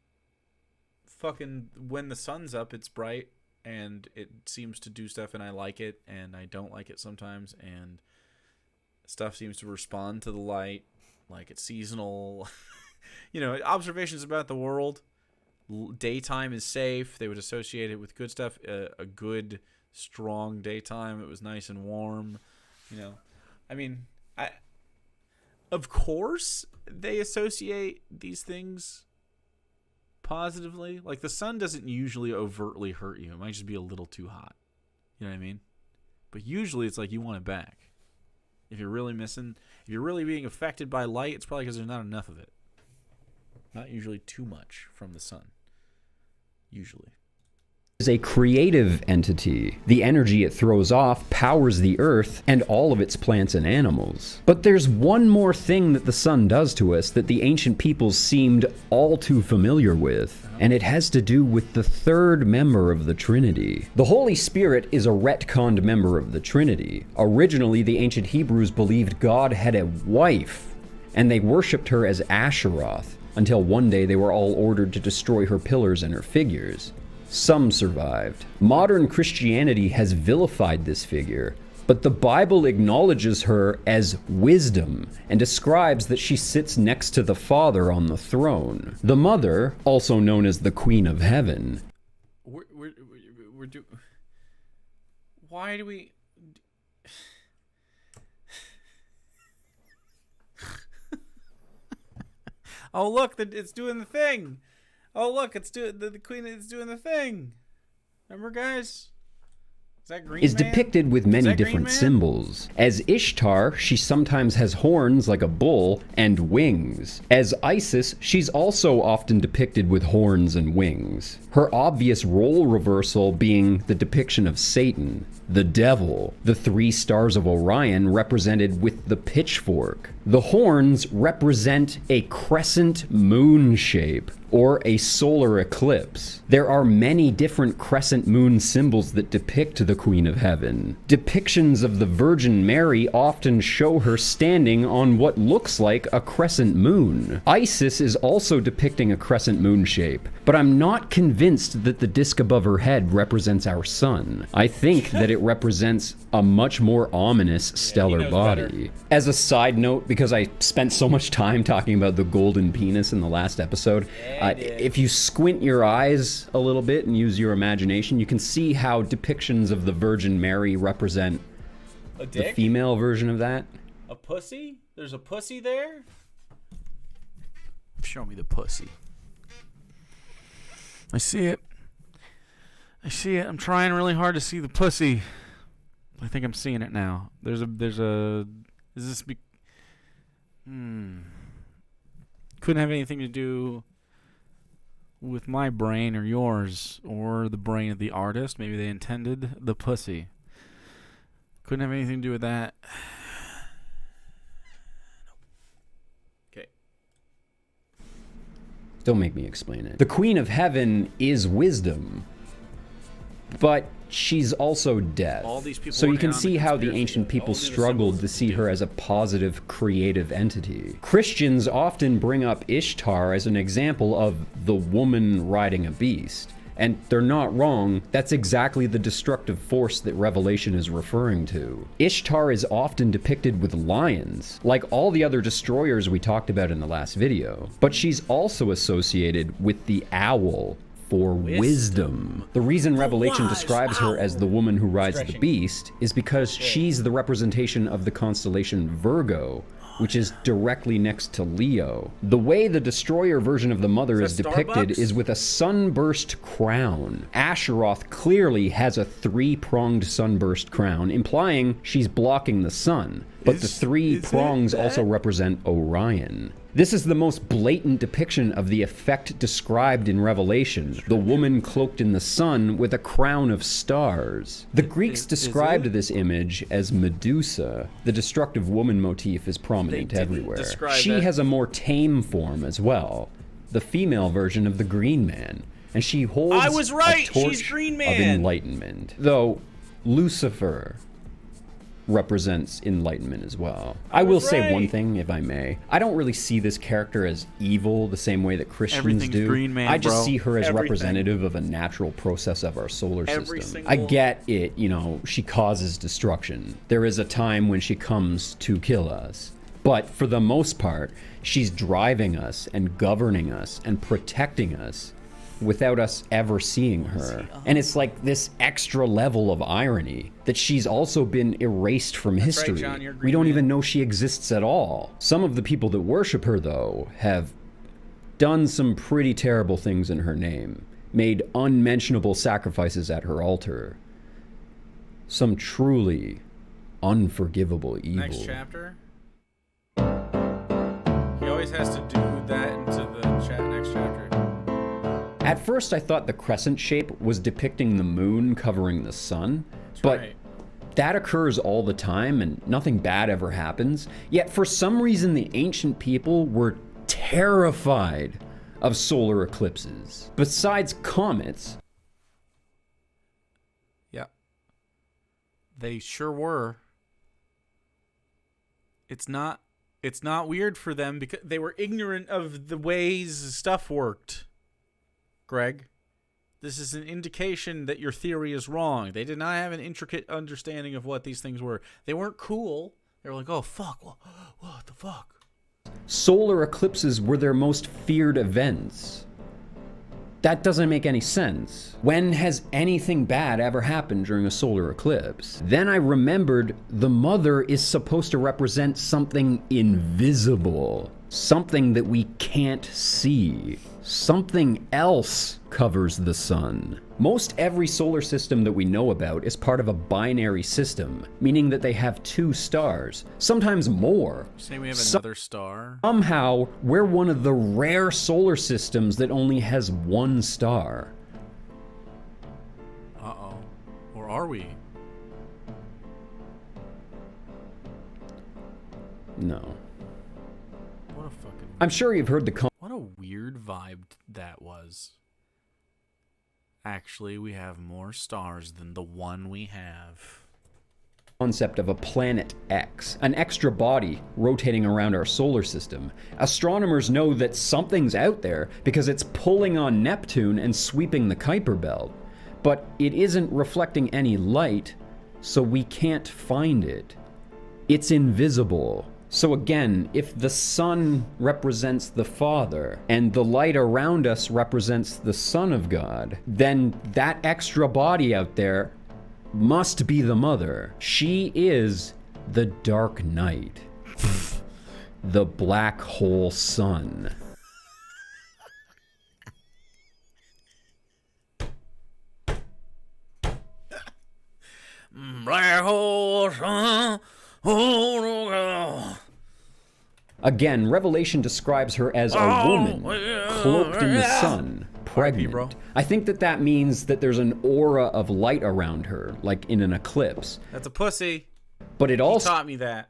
fucking when the sun's up, it's bright, and it seems to do stuff, and I like it, and I don't like it sometimes, and... Stuff seems to respond to the light, like it's seasonal. Observations about the world. Daytime is safe. They would associate it with good stuff. A good, strong daytime. It was nice and warm. Of course, they associate these things positively. Like, the sun doesn't usually overtly hurt you. It might just be a little too hot. You know what I mean? But usually it's like you want it back. If you're really being affected by light, it's probably because there's not enough of it. Not usually too much from the sun. Usually. Is a creative entity. The energy it throws off powers the earth and all of its plants and animals. But there's one more thing that the sun does to us that the ancient peoples seemed all too familiar with, and it has to do with the third member of the Trinity. The Holy Spirit is a retconned member of the Trinity. Originally, the ancient Hebrews believed God had a wife, and they worshipped her as Asheroth, until one day they were all ordered to destroy her pillars and her figures. Some survived. Modern Christianity has vilified this figure, but the Bible acknowledges her as wisdom and describes that she sits next to the Father on the throne. The Mother, also known as the Queen of Heaven. Why do we... Oh, look, it's doing the thing. Oh, look, it's doing the queen is doing the thing. Remember, guys? Is that Green is Man? Depicted with many different symbols. As Ishtar, she sometimes has horns like a bull and wings. As Isis, she's also often depicted with horns and wings. Her obvious role reversal being the depiction of Satan, the devil, the 3 stars of Orion represented with the pitchfork. The horns represent a crescent moon shape, or a solar eclipse. There are many different crescent moon symbols that depict the Queen of Heaven. Depictions of the Virgin Mary often show her standing on what looks like a crescent moon. Isis is also depicting a crescent moon shape, but I'm not convinced that the disc above her head represents our sun. I think that it represents a much more ominous stellar body. Better. As a side note, because I spent so much time talking about the golden penis in the last episode, if you squint your eyes a little bit and use your imagination, you can see how depictions of the Virgin Mary represent the female version of that. A pussy? There's a pussy there? Show me the pussy. I see it. I see it. I'm trying really hard to see the pussy. I think I'm seeing it now. There's a. Is this? Couldn't have anything to do with my brain or yours or the brain of the artist. Maybe they intended the pussy. Couldn't have anything to do with that. Okay. Don't make me explain it. The Queen of Heaven is wisdom, but she's also death. All these people so you can working on see the how the conspiracy. ancient people All the struggled to symbols see do. her as a positive, creative entity. Christians often bring up Ishtar as an example of the woman riding a beast. And they're not wrong, that's exactly the destructive force that Revelation is referring to. Ishtar is often depicted with lions, like all the other destroyers we talked about in the last video. But she's also associated with the owl for wisdom. The reason Revelation describes her as the woman who rides the beast is because she's the representation of the constellation Virgo, which is directly next to Leo. The way the destroyer version of the mother is depicted Starbucks? is with a sunburst crown. Asheroth clearly has a three-pronged sunburst crown, implying she's blocking the sun. But the three prongs also represent Orion. This is the most blatant depiction of the effect described in Revelation, the woman cloaked in the sun with a crown of stars. The Greeks described this image as Medusa. The destructive woman motif is prominent everywhere. She has a more tame form as well, the female version of the Green Man, and she holds I was right. a torch She's Green of Man. enlightenment. Though Lucifer represents enlightenment as well. I will say one thing, if I may. I don't really see this character as evil the same way that Christians do. Green Man, I just bro. see her as Everything. representative of a natural process of our solar Every system. single- I get it, you know, she causes destruction. There is a time when she comes to kill us. But for the most part, she's driving us and governing us and protecting us without us ever seeing her. And it's like this extra level of irony that she's also been erased from history. John, you're We don't Green even know she exists at all. Some of the people that worship her, though, have done some pretty terrible things in her name, made unmentionable sacrifices at her altar. Some truly unforgivable evil. Next chapter. He always has to do that into the next chapter. At first, I thought the crescent shape was depicting the moon covering the sun, but right. that occurs all the time and nothing bad ever happens. Yet for some reason, the ancient people were terrified of solar eclipses. Besides comets, Yeah. They sure were. It's not weird for them because they were ignorant of the ways stuff worked. Greg, this is an indication that your theory is wrong. They did not have an intricate understanding of what these things were. They weren't cool. They were like, oh, fuck, what the fuck? solar eclipses were their most feared events. That doesn't make any sense. When has anything bad ever happened during a solar eclipse? Then I remembered the mother is supposed to represent something invisible. Something that we can't see. Something else covers the sun. Most every solar system that we know about is part of a binary system, meaning that they have two stars, sometimes more. Say we have another star. Somehow, we're one of the rare solar systems that only has one star. Uh-oh. Or are we? No. What a fucking... I'm sure you've heard the What a weird vibe that was. Actually, we have more stars than the one we have. concept of a planet X, an extra body rotating around our solar system. Astronomers know that something's out there because it's pulling on Neptune and sweeping the Kuiper Belt, but it isn't reflecting any light, so we can't find it. It's invisible. So again, if the sun represents the Father and the light around us represents the Son of God, then that extra body out there must be the mother. She is the Dark Knight. the black hole sun. Black hole sun. Oh, Again, Revelation describes her as a woman, cloaked in the sun, pregnant. bro. I think that means that there's an aura of light around her, like in an eclipse. That's a pussy. But it He also taught me that.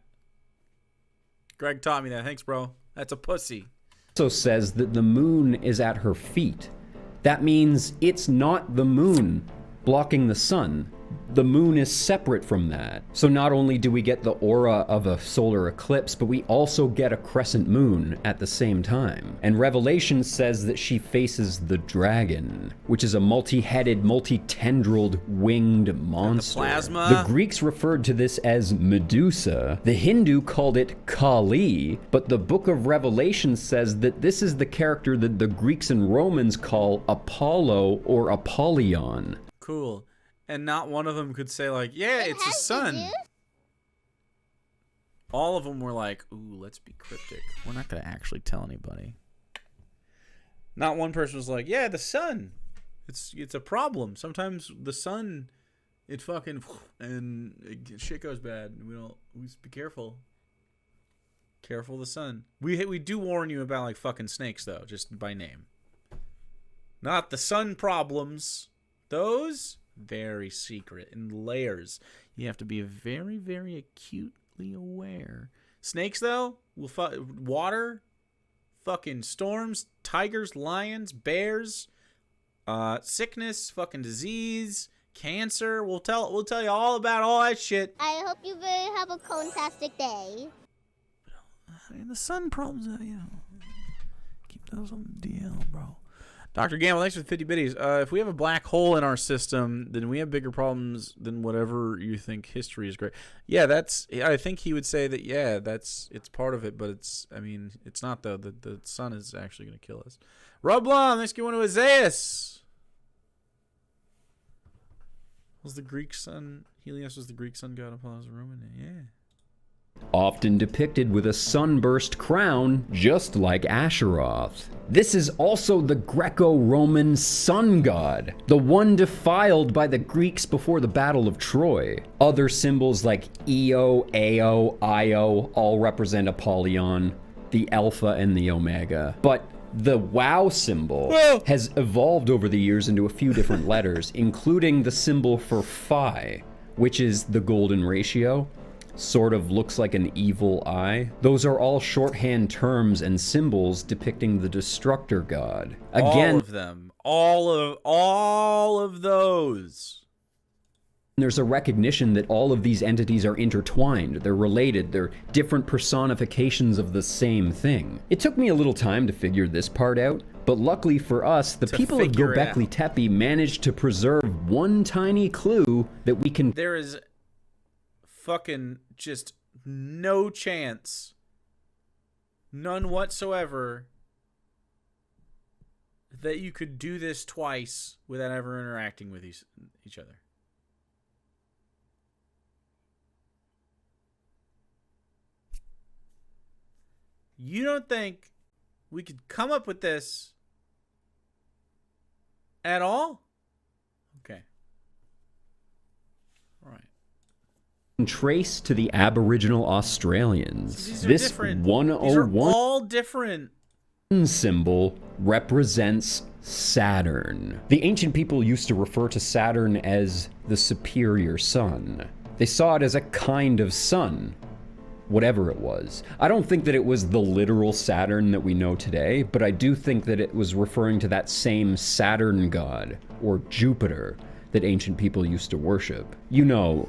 Greg taught me that. Thanks, bro. That's a pussy. says that the moon is at her feet. That means it's not the moon blocking the sun. The moon is separate from that. So not only do we get the aura of a solar eclipse, but we also get a crescent moon at the same time. And Revelation says that she faces the dragon, which is a multi-headed, multi-tendrilled, winged monster. plasma? The Greeks referred to this as Medusa. The Hindu called it Kali, but the book of Revelation says that this is the character that the Greeks and Romans call Apollo or Apollyon. Cool. And not one of them could say, like, yeah, it's the sun. All of them were like, ooh, let's be cryptic. We're not going to actually tell anybody. Not one person was like, yeah, the sun. It's a problem. Sometimes the sun, it fucking, and shit goes bad. We just be careful. Careful of the sun. We do warn you about, like, fucking snakes, though, just by name. Not the sun problems. Those... very secret in layers. You have to be very, very acutely aware. Snakes, though, will water, fucking storms, tigers, lions, bears, sickness, fucking disease, cancer. We'll tell you all about all that shit. I hope you have a fantastic day. I mean, the sun problems, keep those on the DL, bro. Dr. Gamble, thanks for the 50 biddies. If we have a black hole in our system, then we have bigger problems than whatever you think history is great. Yeah, I think he would say that, yeah, it's part of it, but it's not, though. The sun is actually going to kill us. Rublon, thanks for going to Isaias. Was the Greek sun, Helios was the Greek sun god, Apollo's Roman? Yeah. Often depicted with a sunburst crown, just like Asheroth. This is also the Greco-Roman sun god, the one defiled by the Greeks before the Battle of Troy. Other symbols like Io, Ao, Io all represent Apollyon, the Alpha and the Omega. But the WoW symbol has evolved over the years into a few different letters, including the symbol for Phi, which is the golden ratio. Sort of looks like an evil eye. Those are all shorthand terms and symbols depicting the destructor god. Again, all of them. All of those. There's a recognition that all of these entities are intertwined. They're related. They're different personifications of the same thing. It took me a little time to figure this part out, but luckily for us, the people of Göbekli Tepe managed to preserve one tiny clue that we can... There is fucking just no chance, none whatsoever, that you could do this twice without ever interacting with each other. You don't think we could come up with this at all? Okay. All right. Trace to the Aboriginal Australians. These are This different. 101 These are all different. symbol represents Saturn. The ancient people used to refer to Saturn as the superior sun. They saw it as a kind of sun, whatever it was. I don't think that it was the literal Saturn that we know today, but I do think that it was referring to that same Saturn god, or Jupiter, that ancient people used to worship. You know,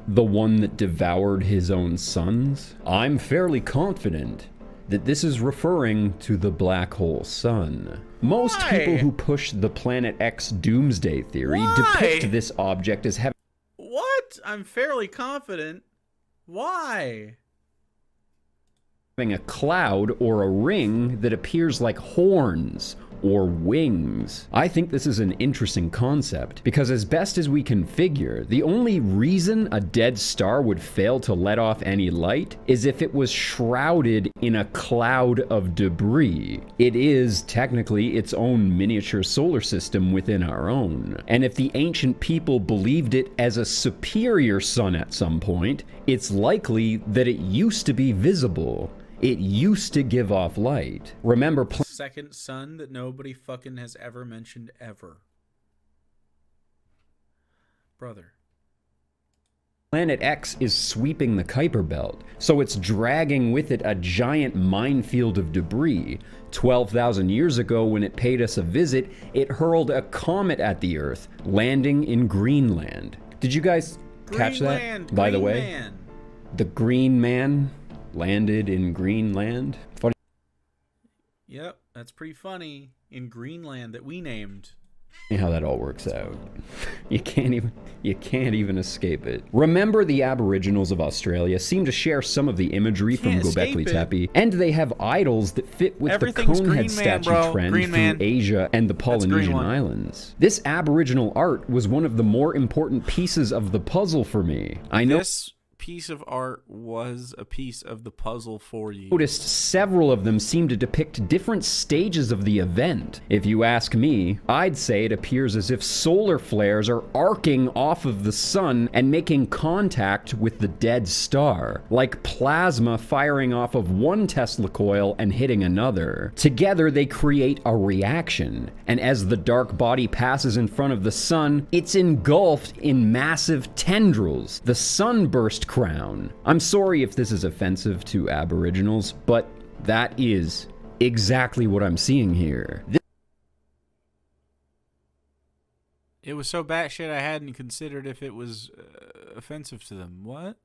the one that devoured his own sons? I'm fairly confident that this is referring to the black hole sun. Most people who push the Planet X doomsday theory depict this object as having... What? I'm fairly confident. Why? ...a cloud or a ring that appears like horns or wings. I think this is an interesting concept, because as best as we can figure, the only reason a dead star would fail to let off any light is if it was shrouded in a cloud of debris. It is technically its own miniature solar system within our own. And if the ancient people believed it as a superior sun at some point, it's likely that it used to be visible. It used to give off light. Remember, second sun that nobody fucking has ever mentioned ever. Brother. Planet X is sweeping the Kuiper Belt, so it's dragging with it a giant minefield of debris. 12,000 years ago, when it paid us a visit, it hurled a comet at the Earth, landing in Greenland. Did you guys catch that, by the way? The Green Man landed in Greenland. Funny. Yep, that's pretty funny. In Greenland that we named. How that all works out. You can't even escape it. Remember, the Aboriginals of Australia seem to share some of the imagery from Göbekli Tepe, and they have idols that fit with the Conehead statue trend from Asia and the Polynesian Islands. This Aboriginal art was one of the more important pieces of the puzzle for me. I know this piece of art was a piece of the puzzle for you. Noticed several of them seem to depict different stages of the event. If you ask me, I'd say it appears as if solar flares are arcing off of the sun and making contact with the dead star, like plasma firing off of one Tesla coil and hitting another. Together they create a reaction, and as the dark body passes in front of the sun, it's engulfed in massive tendrils. The sunburst crown. I'm sorry if this is offensive to Aboriginals, but that is exactly what I'm seeing here. It was so batshit I hadn't considered if it was offensive to them. What?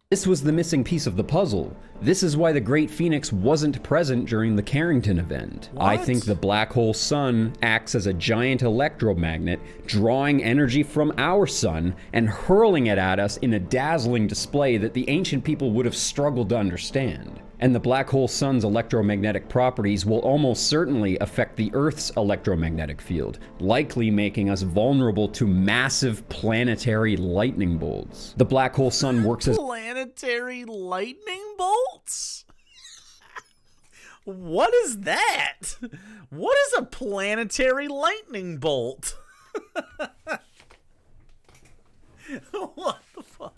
This was the missing piece of the puzzle. This is why the Great Phoenix wasn't present during the Carrington event. What? I think the black hole sun acts as a giant electromagnet, drawing energy from our sun and hurling it at us in a dazzling display that the ancient people would have struggled to understand. And the black hole sun's electromagnetic properties will almost certainly affect the Earth's electromagnetic field, likely making us vulnerable to massive planetary lightning bolts. The black hole sun works as planetary lightning bolts? What is that? What is a planetary lightning bolt? What the fuck?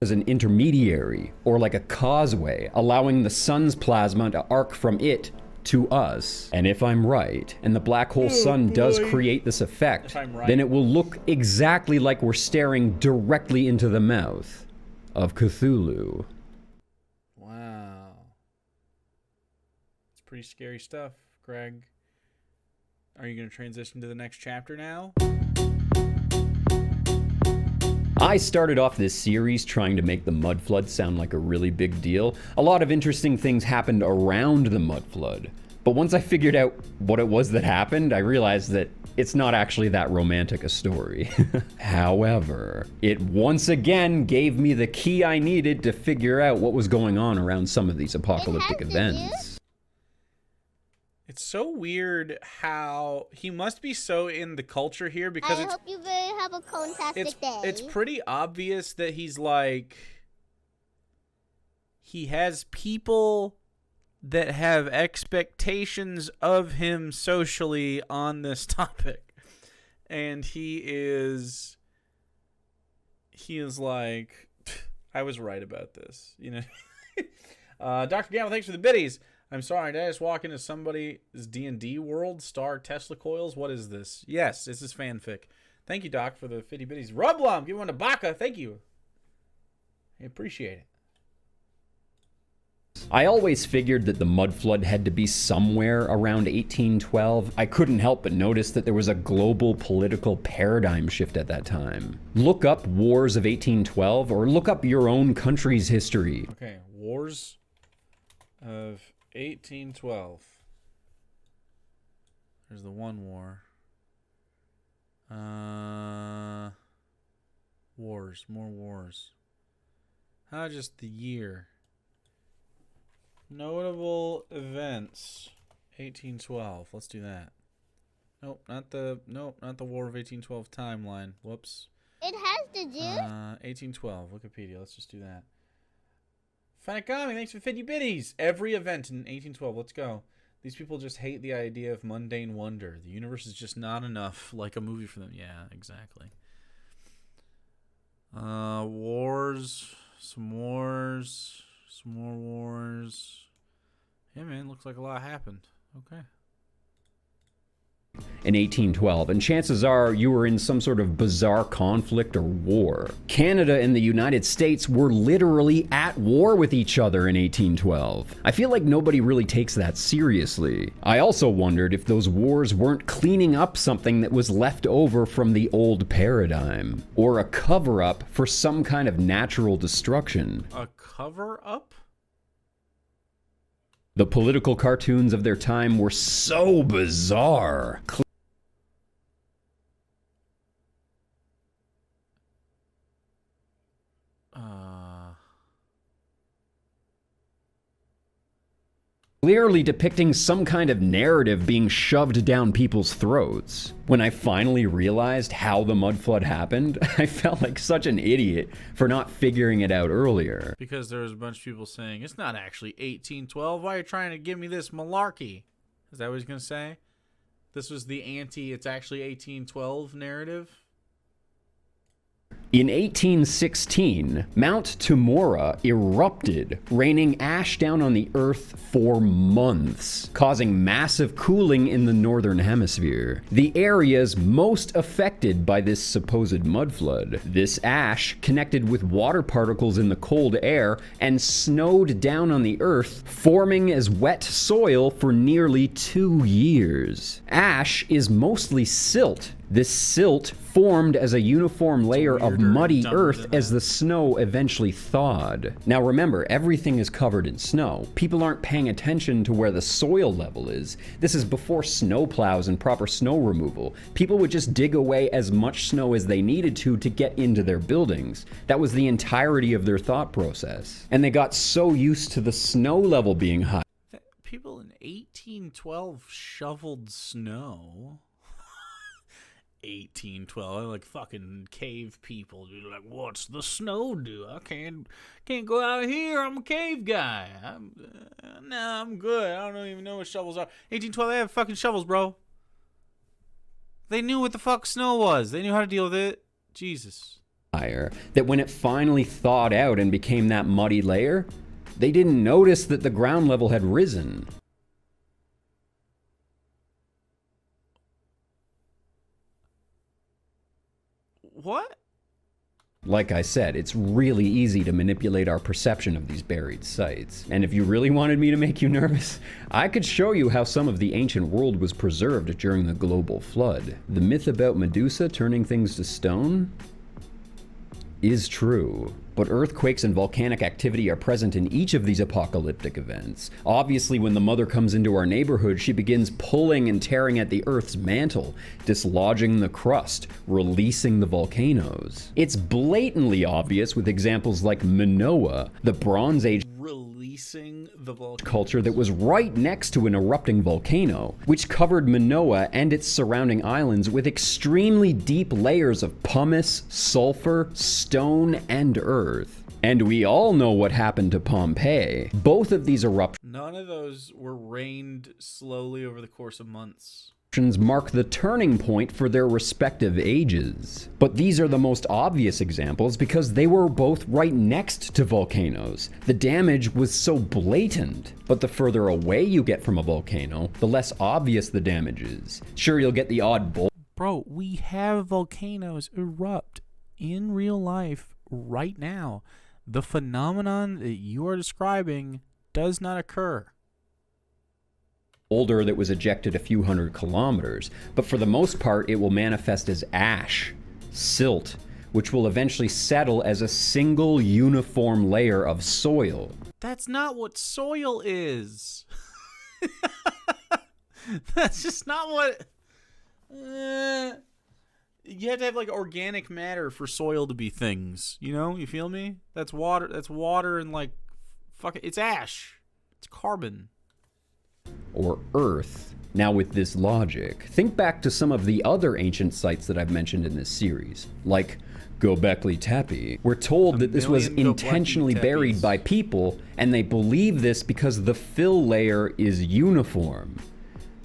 as an intermediary, or like a causeway, allowing the sun's plasma to arc from it to us. And if I'm right, and the black hole sun does create this effect, then it will look exactly like we're staring directly into the mouth of Cthulhu. Wow. It's pretty scary stuff, Greg. Are you going to transition to the next chapter now? I started off this series trying to make the mud flood sound like a really big deal. A lot of interesting things happened around the mud flood. But once I figured out what it was that happened, I realized that it's not actually that romantic a story. However, it once again gave me the key I needed to figure out what was going on around some of these apocalyptic events. It's so weird how he must be so in the culture here because I hope you have a fantastic day. It's pretty obvious that he's like, he has people that have expectations of him socially on this topic, and he is like, I was right about this, you know. Dr. Gamble, thanks for the biddies. I'm sorry, did I just walk into somebody's D&D world? Star Tesla coils? What is this? Yes, this is fanfic. Thank you, Doc, for the 50 biddies. Rublum, give one to Baka. Thank you. I appreciate it. I always figured that the mud flood had to be somewhere around 1812. I couldn't help but notice that there was a global political paradigm shift at that time. Look up Wars of 1812 or look up your own country's history. Okay, Wars of 1812. There's the one war. Wars, more wars. How just the year? Notable events. 1812. Let's do that. Nope, not the War of 1812 timeline. Whoops. It has the juice. 1812. Wikipedia. Let's just do that. Fanakami, thanks for 50 biddies. Every event in 1812. Let's go. These people just hate the idea of mundane wonder. The universe is just not enough like a movie for them. Yeah, exactly. Wars. Some wars. Some more wars. Yeah, man, looks like a lot happened. Okay. In 1812, and chances are you were in some sort of bizarre conflict or war. Canada and the United States were literally at war with each other in 1812. I feel like nobody really takes that seriously. I also wondered if those wars weren't cleaning up something that was left over from the old paradigm, or a cover-up for some kind of natural destruction. A cover-up? The political cartoons of their time were so bizarre. Clearly depicting some kind of narrative being shoved down people's throats. When I finally realized how the mud flood happened, I felt like such an idiot for not figuring it out earlier. Because there was a bunch of people saying, it's not actually 1812. Why are you trying to give me this malarkey? Is that what he's going to say? This was the it's actually 1812 narrative? In 1816, Mount Temora erupted, raining ash down on the Earth for months, causing massive cooling in the northern hemisphere. The areas most affected by this supposed mud flood. This ash connected with water particles in the cold air and snowed down on the Earth, forming as wet soil for nearly 2 years. Ash is mostly silt. This silt formed as a uniform layer of muddy earth as the snow eventually thawed. Now remember, everything is covered in snow. People aren't paying attention to where the soil level is. This is before snow plows and proper snow removal. People would just dig away as much snow as they needed to get into their buildings. That was the entirety of their thought process. And they got so used to the snow level being high. People in 1812 shoveled snow. 1812, like fucking cave people, dude. Like, what's the snow do? I can't go out here. I'm a cave guy. I'm good. I don't even know what shovels are. 1812, they have fucking shovels, bro. They knew what the fuck snow was. They knew how to deal with it. Jesus. That when it finally thawed out and became that muddy layer, they didn't notice that the ground level had risen. What? Like I said, it's really easy to manipulate our perception of these buried sites. And if you really wanted me to make you nervous, I could show you how some of the ancient world was preserved during the global flood. The myth about Medusa turning things to stone is true. But earthquakes and volcanic activity are present in each of these apocalyptic events. Obviously, when the mother comes into our neighborhood, she begins pulling and tearing at the Earth's mantle, dislodging the crust, releasing the volcanoes. It's blatantly obvious with examples like Minoa, the Bronze Age releasing the culture that was right next to an erupting volcano, which covered Minoa and its surrounding islands with extremely deep layers of pumice, sulfur, stone, and earth. And we all know what happened to Pompeii. Both of these eruptions None of those were rained slowly over the course of months. Mark the turning point for their respective ages. But these are the most obvious examples because they were both right next to volcanoes. The damage was so blatant. But the further away you get from a volcano, the less obvious the damage is. Sure, you'll get the odd Bro, we have volcanoes erupt in real life right now. The phenomenon that you are describing does not occur. boulder that was ejected a few hundred kilometers, but for the most part it will manifest as ash, silt, which will eventually settle as a single uniform layer of soil. That's not what soil is. That's just not what... you have to have like organic matter for soil to be things, you know? You feel me? That's water and like... Fuck it, it's ash. It's carbon. Or Earth. Now with this logic, think back to some of the other ancient sites that I've mentioned in this series, like Göbekli Tepe. We're told that this was intentionally buried by people, and they believe this because the fill layer is uniform.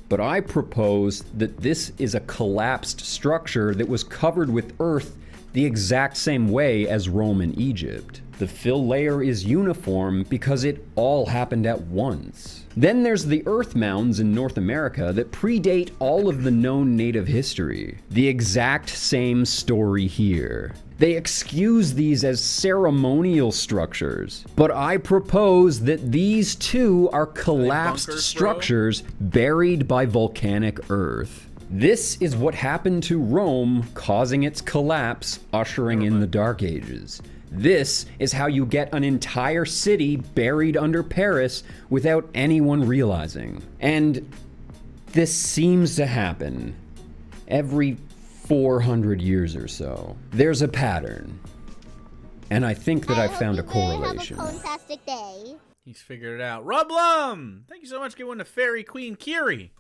But I propose that this is a collapsed structure that was covered with earth the exact same way as Rome and Egypt. The fill layer is uniform because it all happened at once. Then there's the earth mounds in North America that predate all of the known native history. The exact same story here. They excuse these as ceremonial structures, but I propose that these too are collapsed structures buried by volcanic earth. This is what happened to Rome, causing its collapse, ushering in the Dark Ages. This is how you get an entire city buried under Paris without anyone realizing. And this seems to happen every 400 years or so. There's a pattern. And I think that I found a correlation. Have a fantastic day. He's figured it out. Rublum! Thank you so much for giving to Fairy Queen Kiri.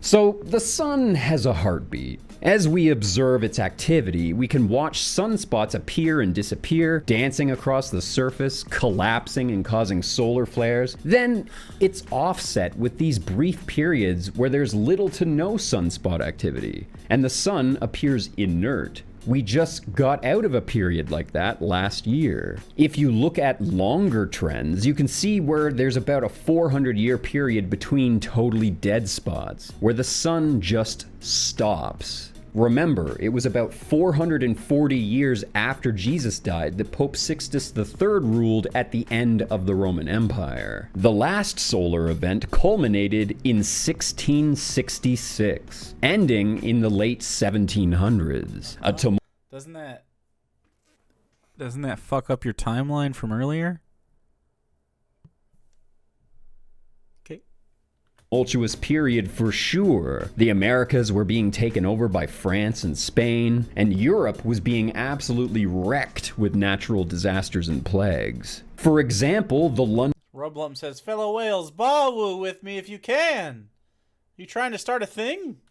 So, the sun has a heartbeat. As we observe its activity, we can watch sunspots appear and disappear, dancing across the surface, collapsing and causing solar flares. Then, it's offset with these brief periods where there's little to no sunspot activity, and the sun appears inert. We just got out of a period like that last year. If you look at longer trends, you can see where there's about a 400-year period between totally dead spots, where the sun just stops. Remember, it was about 440 years after Jesus died that Pope Sixtus III ruled at the end of the Roman Empire. The last solar event culminated in 1666, ending in the late 1700s. Doesn't that fuck up your timeline from earlier? Tumultuous period for sure. The Americas were being taken over by France and Spain, and Europe was being absolutely wrecked with natural disasters and plagues. For example, the London Rublum says, fellow whales, ball with me if you can. You trying to start a thing?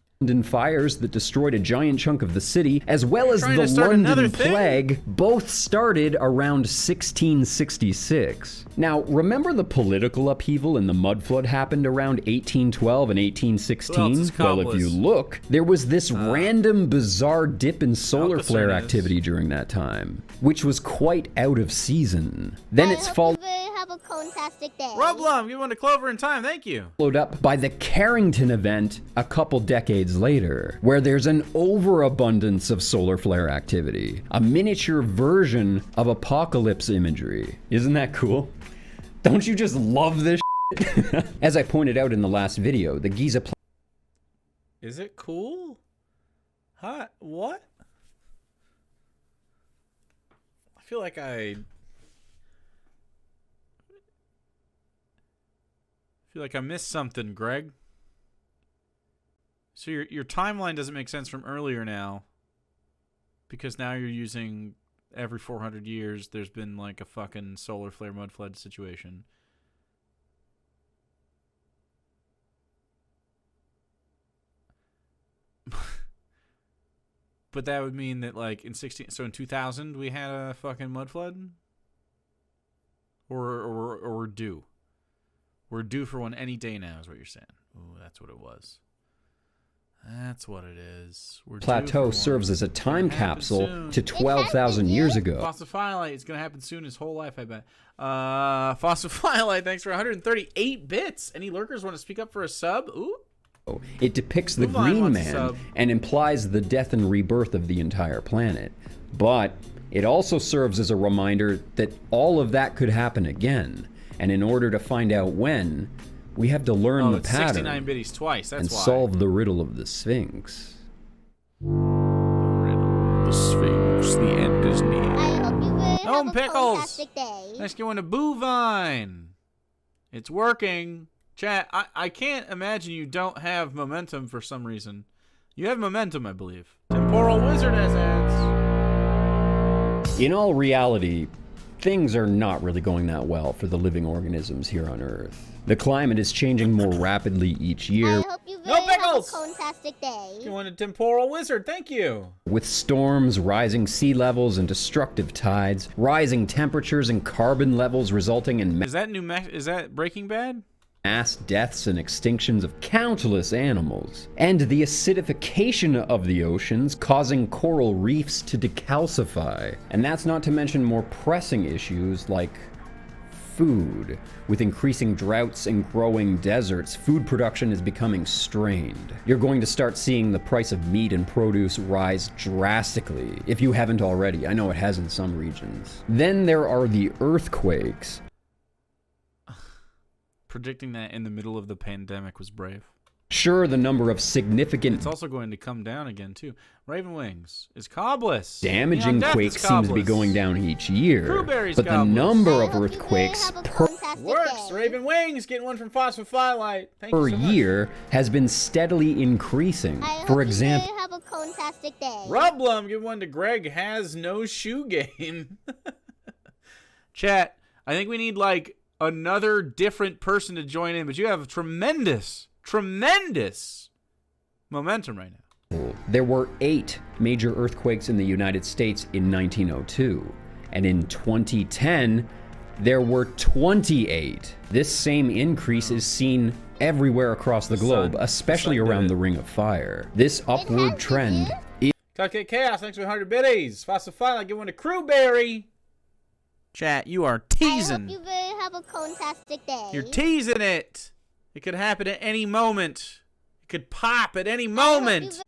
fires that destroyed a giant chunk of the city, as well as the London Plague, both started around 1666. Now, remember the political upheaval and the mud flood happened around 1812 and 1816? Well, if you look, there was this random bizarre dip in solar flare activity during that time, which was quite out of season. Then it's followed have a fantastic day. Rublum, you went to Clover in time, thank you. Followed up by the Carrington event a couple decades later, where there's an overabundance of solar flare activity, a miniature version of apocalypse imagery. Isn't that cool? Don't you just love this shit? As I pointed out in the last video, the Giza Is it cool? Huh? What? I feel like I missed something, Greg. So your timeline doesn't make sense from earlier now, because now you're using every 400 years there's been like a fucking solar flare mud flood situation. But that would mean that like in 2000 we had a fucking mud flood? Or we're due. We're due for one any day now is what you're saying. Ooh, that's what it was. That's what it is. Plateau serves as a time capsule to 12,000 years ago. Phosophyllite is going to happen soon his whole life, I bet. Phosophyllite, thanks for 138 bits. Any lurkers want to speak up for a sub? Ooh. It depicts the Green Man and implies the death and rebirth of the entire planet. But it also serves as a reminder that all of that could happen again. And in order to find out when, we have to learn the pattern 69 biddies twice. That's and why. solve the riddle of the Sphinx. The riddle of the Sphinx. The end is near. I hope you will have a Pickles. fantastic day. Let's go into Bovine. It's working. Chat, I can't imagine you don't have momentum for some reason. You have momentum, I believe. Temporal Wizard has ads. In all reality, things are not really going that well for the living organisms here on Earth. The climate is changing more rapidly each year. I hope you No have a pickles! fantastic day. You want a temporal wizard? Thank you. With storms, rising sea levels, and destructive tides, rising temperatures and carbon levels resulting in Is that Breaking Bad? mass deaths and extinctions of countless animals, and the acidification of the oceans causing coral reefs to decalcify. And that's not to mention more pressing issues like food. With increasing droughts and growing deserts, food production is becoming strained. You're going to start seeing the price of meat and produce rise drastically, if you haven't already. I know it has in some regions. Then there are the earthquakes. Predicting that in the middle of the pandemic was brave. Sure, the number of significant It's also going to come down again, too. Raven Wings is cobless. damaging Neon Death quakes is seems to be cobless. going down each year, Crewberry's but the goblins. number I of hope you earthquakes have a per fantastic Works. day. Raven Wings getting one from Phosphophylite. Thank you so much. year has been steadily increasing. I hope For you example, have a fantastic day. Rublum, give one to Greg Has No Shoe Game. Chat, I think we need like another different person to join in, but you have tremendous momentum right now. there were 8 major earthquakes in the United States in 1902, and in 2010, there were 28. This same increase is seen everywhere across the globe, sun- especially the sun did around it. the Ring of Fire. This upward has trend to Cupcake Chaos, thanks for 100 biddies. Phosphophylite, give one to Crewberry. Chat, you are I hope teasing. you have a fantastic day. You're teasing it. It could happen at any moment. It could pop at any I hope moment. you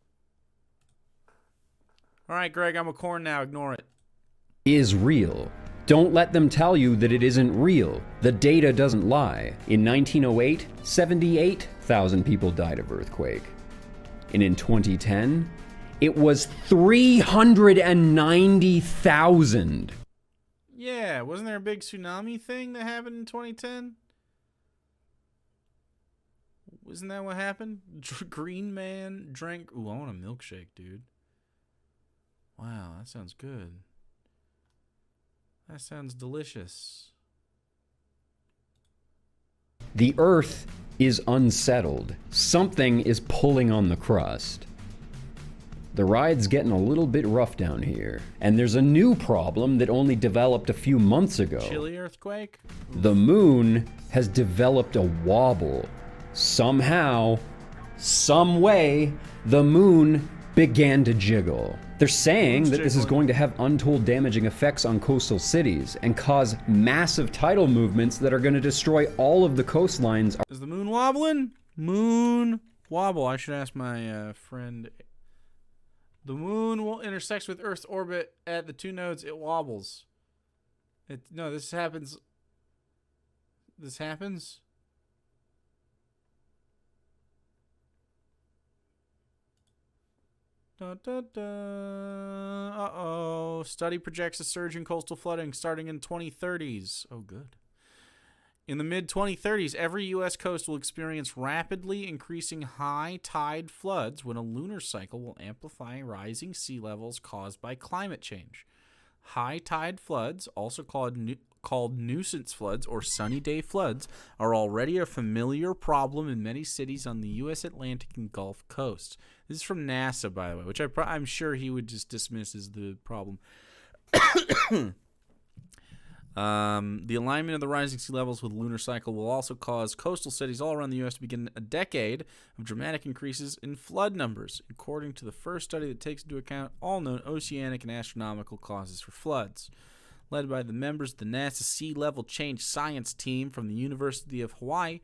All right, Greg, I'm a corn now. Ignore it. is real. Don't let them tell you that it isn't real. The data doesn't lie. In 1908, 78,000 people died of earthquake. And in 2010, it was 390,000. Yeah, wasn't there a big tsunami thing that happened in 2010? Wasn't that what happened? Green Man drank... Ooh, I want a milkshake, dude. Wow, that sounds good. That sounds delicious. The Earth is unsettled. Something is pulling on the crust. The ride's getting a little bit rough down here. And there's a new problem that only developed a few months ago. Chili earthquake? The moon has developed a wobble. Somehow, some way, the moon began to jiggle. They're saying Moon's that this is jiggling. going to have untold damaging effects on coastal cities and cause massive tidal movements that are going to destroy all of the coastlines. Is the moon wobbling? Moon wobble. I should ask my friend. The moon will intersects with Earth's orbit at the 2 nodes. It wobbles. No, this happens. This happens? Dun, dun, dun. Uh-oh. Study projects a surge in coastal flooding starting in 2030s. Oh, good. In the mid-2030s, every U.S. coast will experience rapidly increasing high tide floods when a lunar cycle will amplify rising sea levels caused by climate change. High tide floods, also called nuisance floods or sunny day floods, are already a familiar problem in many cities on the U.S. Atlantic and Gulf coasts. This is from NASA, by the way, which I'm sure he would just dismiss as the problem. The alignment of the rising sea levels with lunar cycle will also cause coastal cities all around the U.S. to begin a decade of dramatic increases in flood numbers, according to the first study that takes into account all known oceanic and astronomical causes for floods. Led by the members of the NASA Sea Level Change Science Team from the University of Hawaii,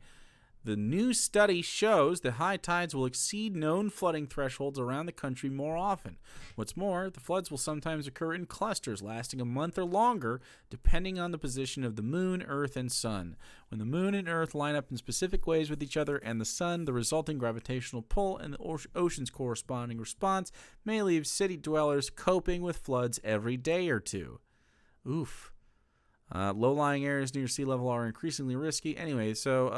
the new study shows that high tides will exceed known flooding thresholds around the country more often. What's more, the floods will sometimes occur in clusters lasting a month or longer, depending on the position of the moon, earth, and sun. When the moon and earth line up in specific ways with each other and the sun, the resulting gravitational pull and the ocean's corresponding response may leave city dwellers coping with floods every day or two. Oof. Low-lying areas near sea level are increasingly risky. Anyway, so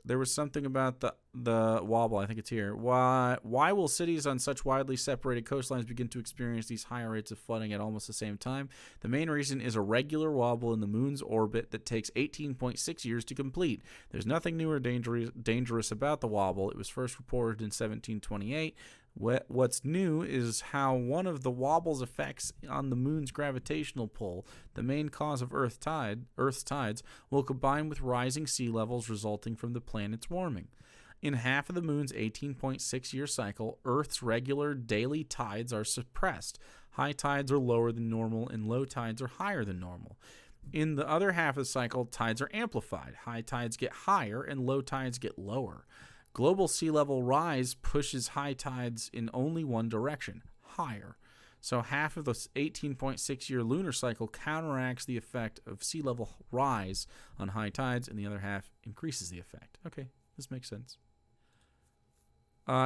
there was something about the the wobble. I think it's here. Why will cities on such widely separated coastlines begin to experience these higher rates of flooding at almost the same time? The main reason is a regular wobble in the moon's orbit that takes 18.6 years to complete. There's nothing new or dangerous about the wobble. It was first reported in 1728. What's new is how one of the wobble's effects on the moon's gravitational pull, the main cause of Earth's tides, will combine with rising sea levels resulting from the planet's warming. In half of the moon's 18.6-year cycle, Earth's regular daily tides are suppressed. High tides are lower than normal, and low tides are higher than normal. In the other half of the cycle, tides are amplified. High tides get higher, and low tides get lower. Global sea level rise pushes high tides in only one direction, higher. So half of the 18.6-year lunar cycle counteracts the effect of sea level rise on high tides, and the other half increases the effect. Okay, this makes sense.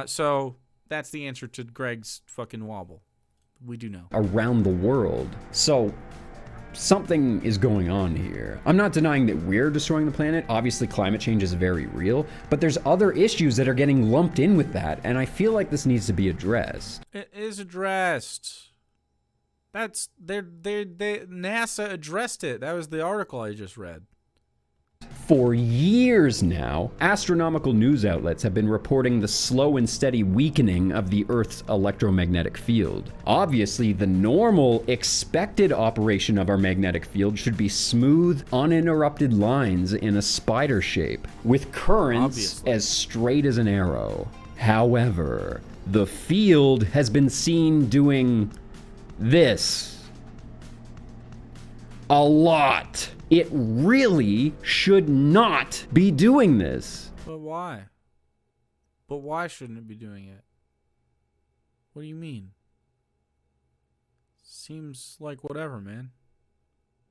So that's the answer to Greg's fucking wobble. We do know. Around the world. So something is going on here. I'm not denying that we're destroying the planet. Obviously, climate change is very real, but there's other issues that are getting lumped in with that, and I feel like this needs to be addressed. It is addressed. NASA addressed it. That was the article I just read. For years now, astronomical news outlets have been reporting the slow and steady weakening of the Earth's electromagnetic field. Obviously, the normal, expected operation of our magnetic field should be smooth, uninterrupted lines in a spider shape, with currents as straight as an arrow. However, the field has been seen doing this a lot. It really should not be doing this. But why? But why shouldn't it be doing it? What do you mean? Seems like whatever, man.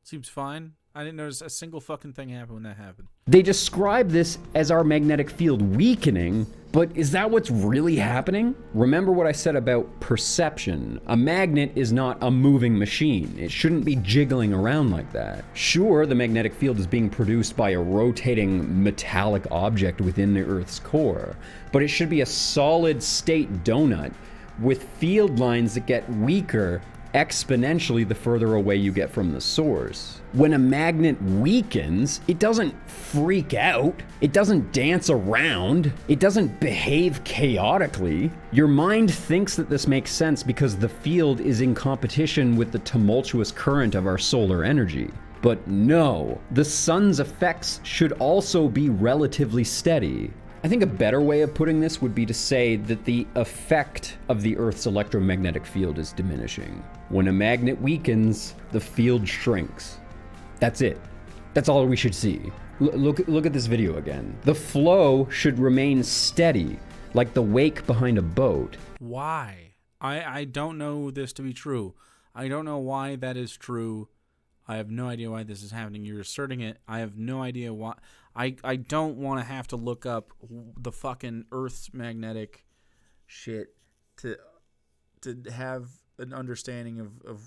Seems fine. I didn't notice a single fucking thing happen when that happened. They describe this as our magnetic field weakening, but is that what's really happening? Remember what I said about perception. A magnet is not a moving machine. It shouldn't be jiggling around like that. Sure, the magnetic field is being produced by a rotating metallic object within the Earth's core, but it should be a solid state donut with field lines that get weaker exponentially the further away you get from the source. When a magnet weakens, it doesn't freak out, it doesn't dance around, it doesn't behave chaotically. Your mind thinks that this makes sense because the field is in competition with the tumultuous current of our solar energy. But no, the sun's effects should also be relatively steady. I think a better way of putting this would be to say that the effect of the Earth's electromagnetic field is diminishing. When a magnet weakens, the field shrinks. That's it. That's all we should see. Look at this video again. The flow should remain steady, like the wake behind a boat. Why? I don't know this to be true. I don't know why that is true. I have no idea why this is happening. You're asserting it. I have no idea why. I don't want to have to look up the fucking Earth's magnetic shit to have an understanding of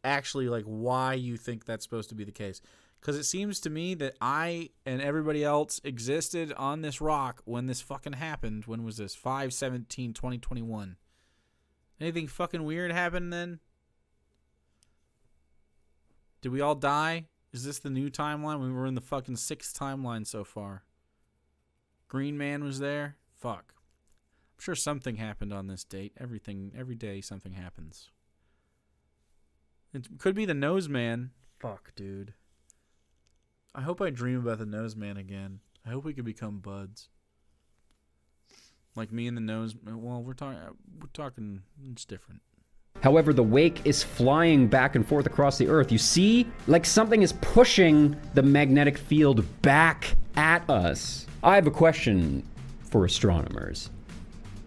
actually like why you think that's supposed to be the case. Because it seems to me that I and everybody else existed on this rock when this fucking happened. When was this? 5/17/2021. Anything fucking weird happened then? Did we all die? Is this the new timeline? We were in the fucking 6th timeline so far. Green Man was there? Fuck. I'm sure something happened on this date. Every day something happens. It could be the Nose Man. Fuck, dude. I hope I dream about the Nose Man again. I hope we could become buds. Like me and the Nose. Well, we're talking. It's different. However, the wake is flying back and forth across the Earth. You see? Like something is pushing the magnetic field back at us. I have a question for astronomers.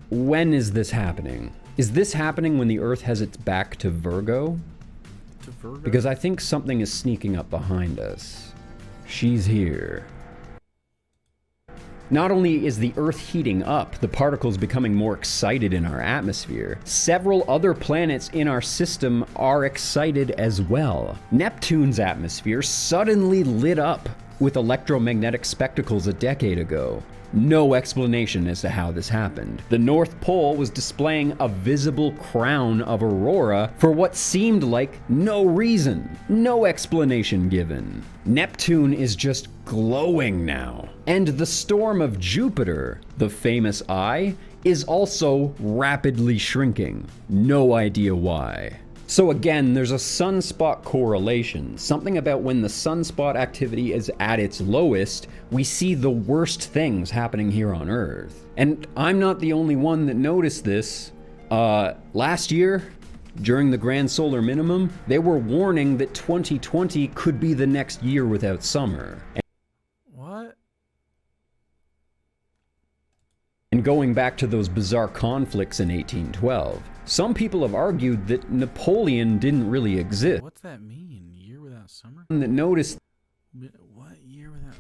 When is this happening? Is this happening when the Earth has its back to Virgo? To Virgo? Because I think something is sneaking up behind us. She's here. Not only is the Earth heating up, the particles becoming more excited in our atmosphere, several other planets in our system are excited as well. Neptune's atmosphere suddenly lit up with electromagnetic spectacles a decade ago. No explanation as to how this happened. The North Pole was displaying a visible crown of aurora for what seemed like no reason. No explanation given. Neptune is just glowing now. And the storm of Jupiter, the famous eye, is also rapidly shrinking. No idea why. So again, there's a sunspot correlation. Something about when the sunspot activity is at its lowest, we see the worst things happening here on Earth. And I'm not the only one that noticed this. Last year, during the grand solar minimum, they were warning that 2020 could be the next year without summer. What? And going back to those bizarre conflicts in 1812, some people have argued that Napoleon didn't really exist. What's that mean? Year without summer? That noticed What year without?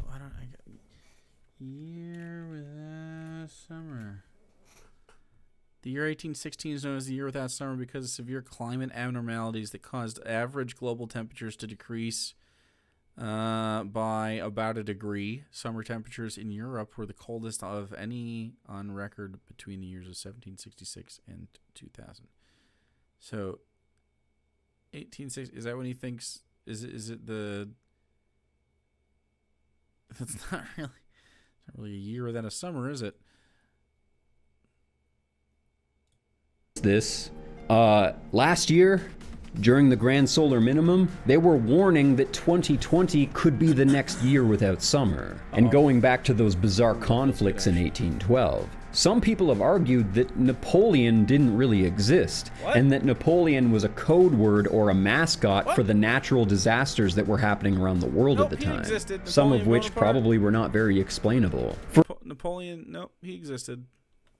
Year without summer. The year 1816 is known as the year without summer because of severe climate abnormalities that caused average global temperatures to decrease by about a degree. Summer temperatures in Europe were the coldest of any on record between the years of 1766 and 2000. So, 1860, is that when he thinks, is it the, that's not really a year without a summer, is it? this. Last year, during the grand solar minimum, they were warning that 2020 could be the next year without summer. And going back to those bizarre conflicts in 1812, some people have argued that Napoleon didn't really exist, and that Napoleon was a code word or a mascot for the natural disasters that were happening around the world at the time. Some of which probably were not very explainable. Napoleon, nope, he existed.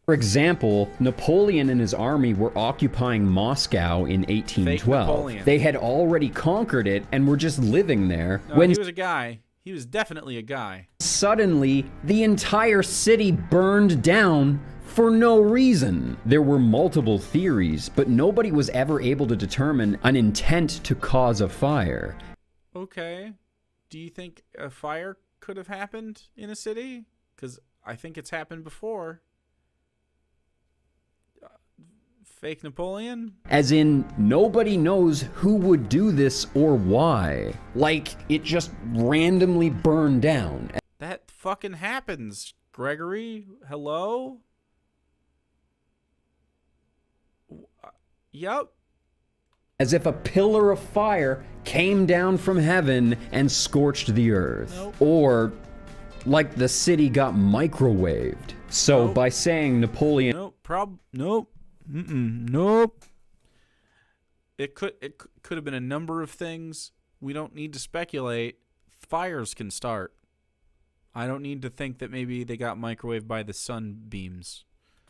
For example, Napoleon and his army were occupying Moscow in 1812. They had already conquered it and were just living there when he was a guy. He was definitely a guy. Suddenly, the entire city burned down for no reason. There were multiple theories, but nobody was ever able to determine an intent to cause a fire. Okay. Do you think a fire could have happened in a city? Because I think it's happened before. Fake Napoleon? As in, nobody knows who would do this or why. Like, it just randomly burned down. That fucking happens, Gregory. Hello? Yup. As if a pillar of fire came down from heaven and scorched the earth. Nope. Or, like the city got microwaved. So, by saying Napoleon... Nope. Nope. It could have been a number of things. We don't need to speculate. Fires can start. I don't need to think that maybe they got microwaved by the sunbeams.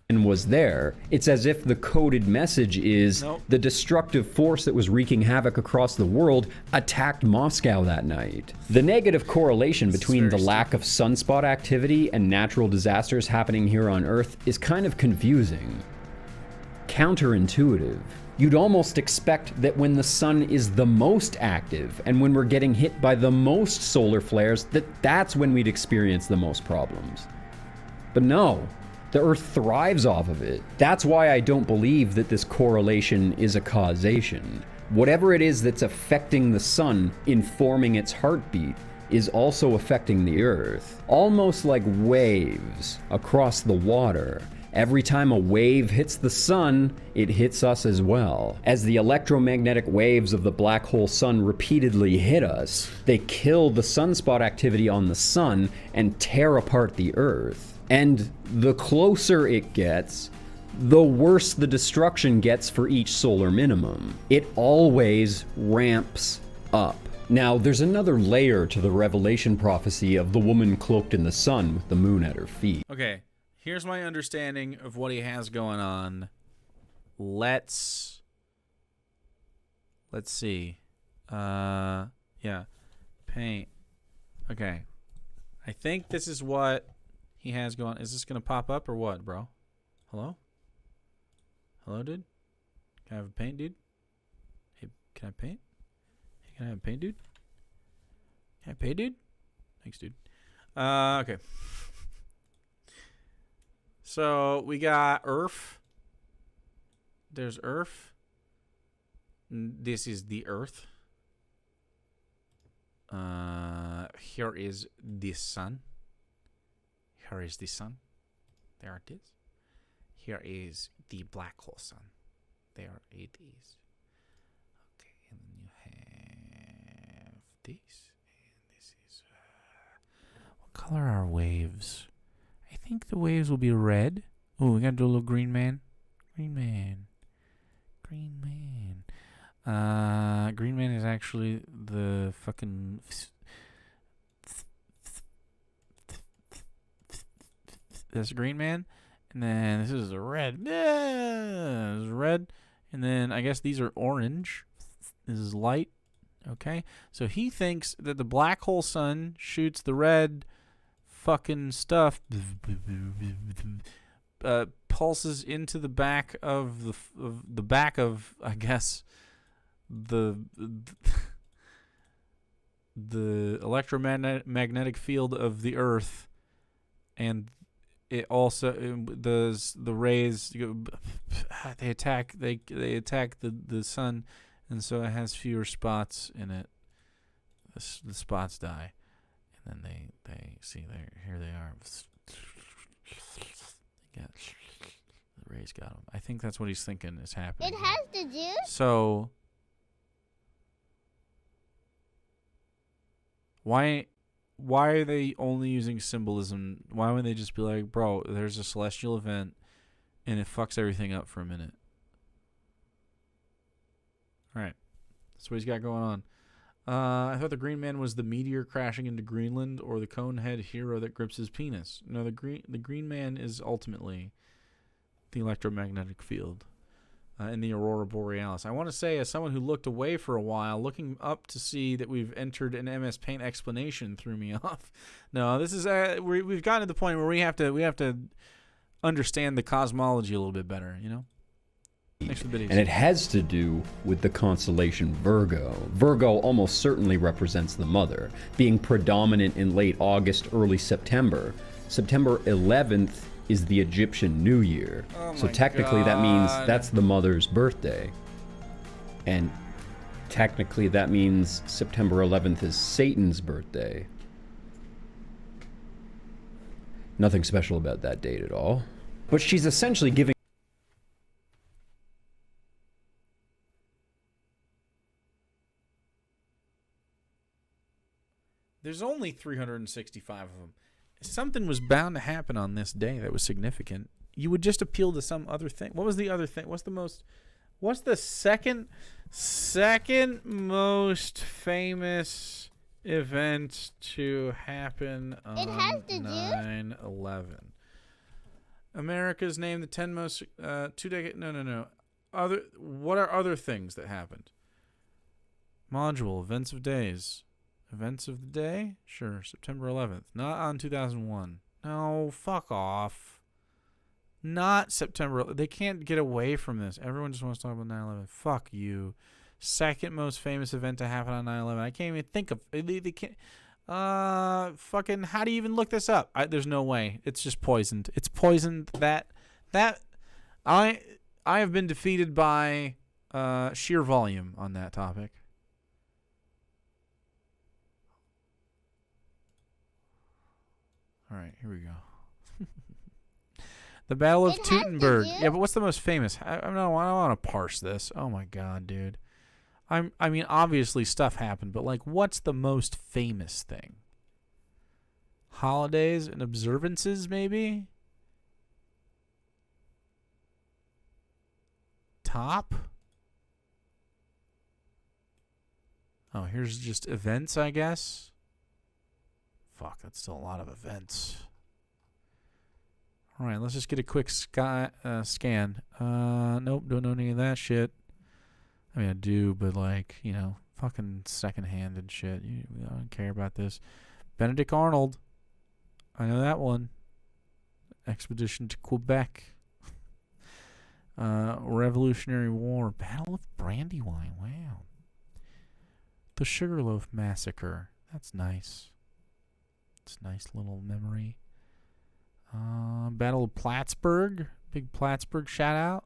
Was there. It's as if the coded message is the destructive force that was wreaking havoc across the world attacked Moscow that night. The negative correlation between the lack of sunspot activity and natural disasters happening here on Earth is kind of confusing. Counterintuitive. You'd almost expect that when the sun is the most active and when we're getting hit by the most solar flares, that's when we'd experience the most problems. But no, the Earth thrives off of it. That's why I don't believe that this correlation is a causation. Whatever it is that's affecting the sun, informing its heartbeat, is also affecting the Earth. Almost like waves across the water. Every time a wave hits the sun, it hits us as well. As the electromagnetic waves of the black hole sun repeatedly hit us, they kill the sunspot activity on the sun and tear apart the Earth. And the closer it gets, the worse the destruction gets for each solar minimum. It always ramps up. Now, there's another layer to the Revelation prophecy of the woman cloaked in the sun with the moon at her feet. Okay. Here's my understanding of what he has going on. Let's see. Yeah. Paint. Okay. I think this is what he has going. Is this going to pop up or what, bro? Hello? Hello, dude? Can I have a paint, dude? Hey, can I paint? Hey, can I have a paint, dude? Can I paint, dude? Thanks, dude. Okay. So we got Earth. There's Earth. This is the Earth. Here is the sun. Here is the sun. There it is. Here is the black hole sun. There it is. Okay, and then you have this. And this is... what color are waves? I think the waves will be red. Oh, we gotta do a little green man. Green man. Green man. Green man is actually the fucking... That's Green Man. And then this is a red. Yeah, this is red. And then I guess these are orange. This is light. Okay. So he thinks that the black hole sun shoots the red fucking stuff. Pulses into the back of the back of, I guess, the electromagnetic field of the Earth, and it also does the rays. They attack the sun, and so it has fewer spots in it. The spots die, and then they see here they are. Yeah, the rays got him. I think that's what he's thinking is happening. It has to do. So why are they only using symbolism? Why wouldn't they just be like, bro, there's a celestial event and it fucks everything up for a minute? All right. That's what he's got going on. I thought the Green Man was the meteor crashing into Greenland or the cone-head hero that grips his penis. No, the Green Man is ultimately the electromagnetic field in the Aurora Borealis. I want to say, as someone who looked away for a while, looking up to see that we've entered an MS Paint explanation threw me off. No, this is we've gotten to the point where we have to understand the cosmology a little bit better, you know? And it has to do with the constellation Virgo. Virgo almost certainly represents the mother, being predominant in late August, early September. September 11th is the Egyptian New Year. Oh so technically that means that's the mother's birthday. And technically that means September 11th is Satan's birthday. Nothing special about that date at all. But she's essentially giving... There's only 365 of them. Something was bound to happen on this day that was significant. You would just appeal to some other thing. What was the other thing? What's the second most famous event to happen on 9/11? America's named the 10 most 2 decade. No. What are other things that happened? Module events of days. Events of the day? Sure, September 11th. Not on 2001. No, fuck off. Not September. They can't get away from this. Everyone just wants to talk about 9/11. Fuck you. Second most famous event to happen on 9/11. I can't even think of. They can't. Fucking. How do you even look this up? There's no way. It's just poisoned. It's poisoned. That. I have been defeated by sheer volume on that topic. All right, here we go. The Battle of Teutoburg. Yeah, but what's the most famous? I don't want to parse this. Oh my god, dude. I mean, obviously stuff happened, but like, what's the most famous thing? Holidays and observances, maybe? Top? Oh, here's just events, I guess. Fuck, that's still a lot of events. All right, let's just get a quick scan. Nope, don't know any of that shit. I mean, I do, but like, you know, fucking second-handed shit. I don't care about this. Benedict Arnold. I know that one. Expedition to Quebec. Revolutionary War. Battle of Brandywine. Wow. The Sugarloaf Massacre. That's nice. It's a nice little memory. Battle of Plattsburgh. Big Plattsburgh shout out.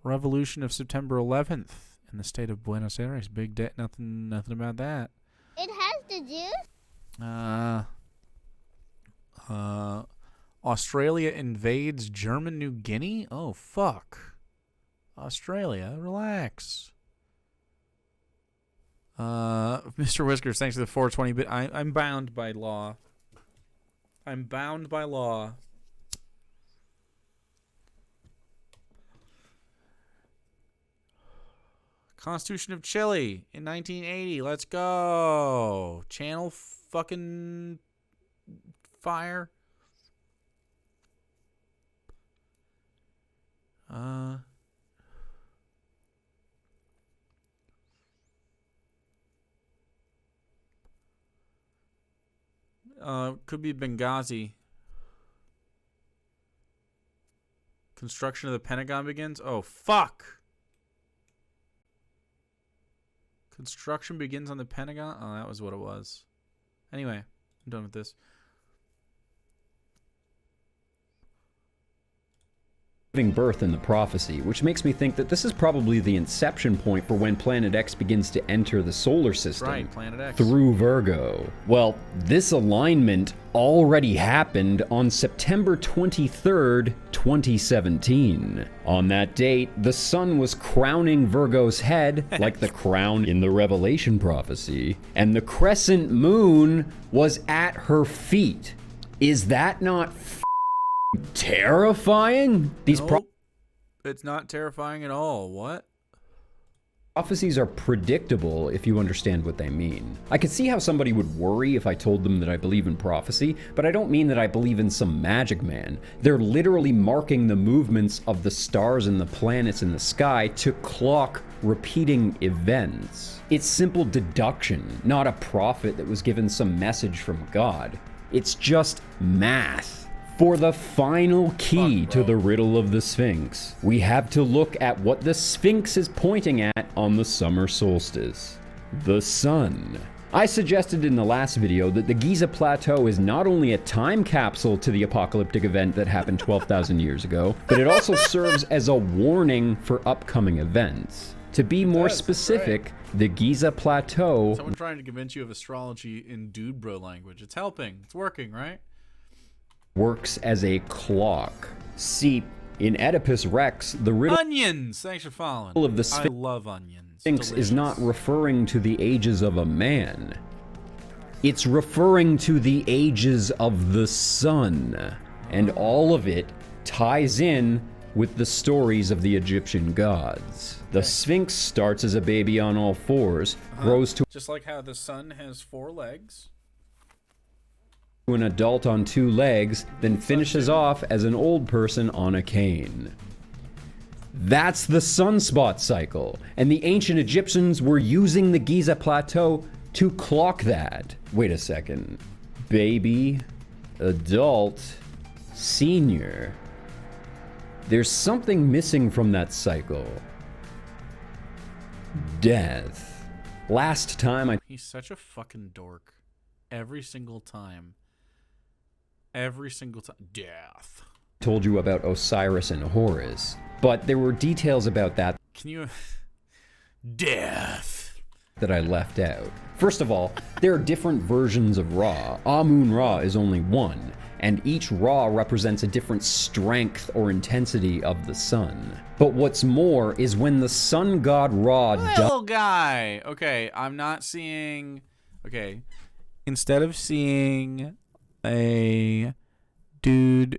Revolution of September 11th in the state of Buenos Aires. Big day. Nothing about that. It has the juice. Australia invades German New Guinea? Oh, fuck. Australia, relax. Mr. Whiskers, thanks for the 420 bit. I'm bound by law. I'm bound by law. Constitution of Chile in 1980. Let's go. Channel fucking fire. Could be Benghazi. Construction of the Pentagon begins. Oh, fuck. Construction begins on the Pentagon. Oh, that was what it was. Anyway, I'm done with this. Giving birth in the prophecy, which makes me think that this is probably the inception point for when Planet X begins to enter the solar system. Right, Planet X. Through Virgo. Well, this alignment already happened on September 23rd, 2017. On that date, the sun was crowning Virgo's head, like the crown in the Revelation prophecy, and the crescent moon was at her feet. Is that not terrifying? These Nope. It's not terrifying at all. What? prophecies are predictable if you understand what they mean. I could see how somebody would worry if I told them that I believe in prophecy, but I don't mean that I believe in some magic man. They're literally marking the movements of the stars and the planets in the sky to clock repeating events. It's simple deduction, not a prophet that was given some message from God. It's just math. For the final key to the riddle of the Sphinx, we have to look at what the Sphinx is pointing at on the summer solstice. The sun. I suggested in the last video that the Giza Plateau is not only a time capsule to the apocalyptic event that happened 12,000 years ago, but it also serves as a warning for upcoming events. To be more specific, the Giza Plateau... Someone trying to convince you of astrology in dude bro language. It's helping. It's working, right? works as a clock. See, in Oedipus Rex, the riddle Onions! Thanks for following. of the I love onions. Sphinx is Delicious. not referring to the ages of a man. It's referring to the ages of the sun. And all of it ties in with the stories of the Egyptian gods. The Sphinx starts as a baby on all fours, grows to Just like how the sun has 4 legs. an adult on 2 legs, then finishes off as an old person on a cane. That's the sunspot cycle, and the ancient Egyptians were using the Giza Plateau to clock that. Wait a second. Baby, adult, senior. There's something missing from that cycle. Death. Last time I He's such a fucking dork. Every single time. Every single time. Death. told you about Osiris and Horus, but there were details about that Can you... Death. that I left out. First of all, there are different versions of Ra. Amun-Ra is only one, and each Ra represents a different strength or intensity of the sun. But what's more is when the sun god Ra Little guy. Okay, I'm not seeing... Okay. Instead of seeing a dude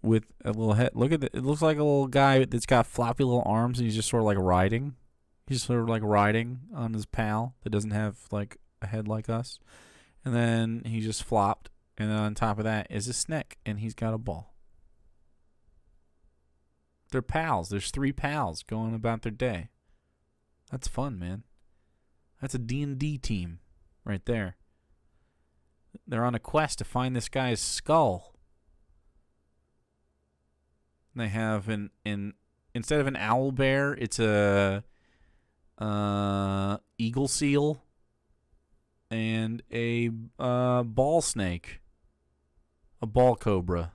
with a little head... Look at it. It looks like a little guy that's got floppy little arms and he's just sort of like riding. He's sort of like riding on his pal that doesn't have like a head like us. And then he just flopped. And then on top of that is a snake and he's got a ball. They're pals. There's 3 pals going about their day. That's fun, man. That's a D&D team right there. They're on a quest to find this guy's skull. They have instead of an owl bear, it's a eagle seal. and a ball snake. A ball cobra.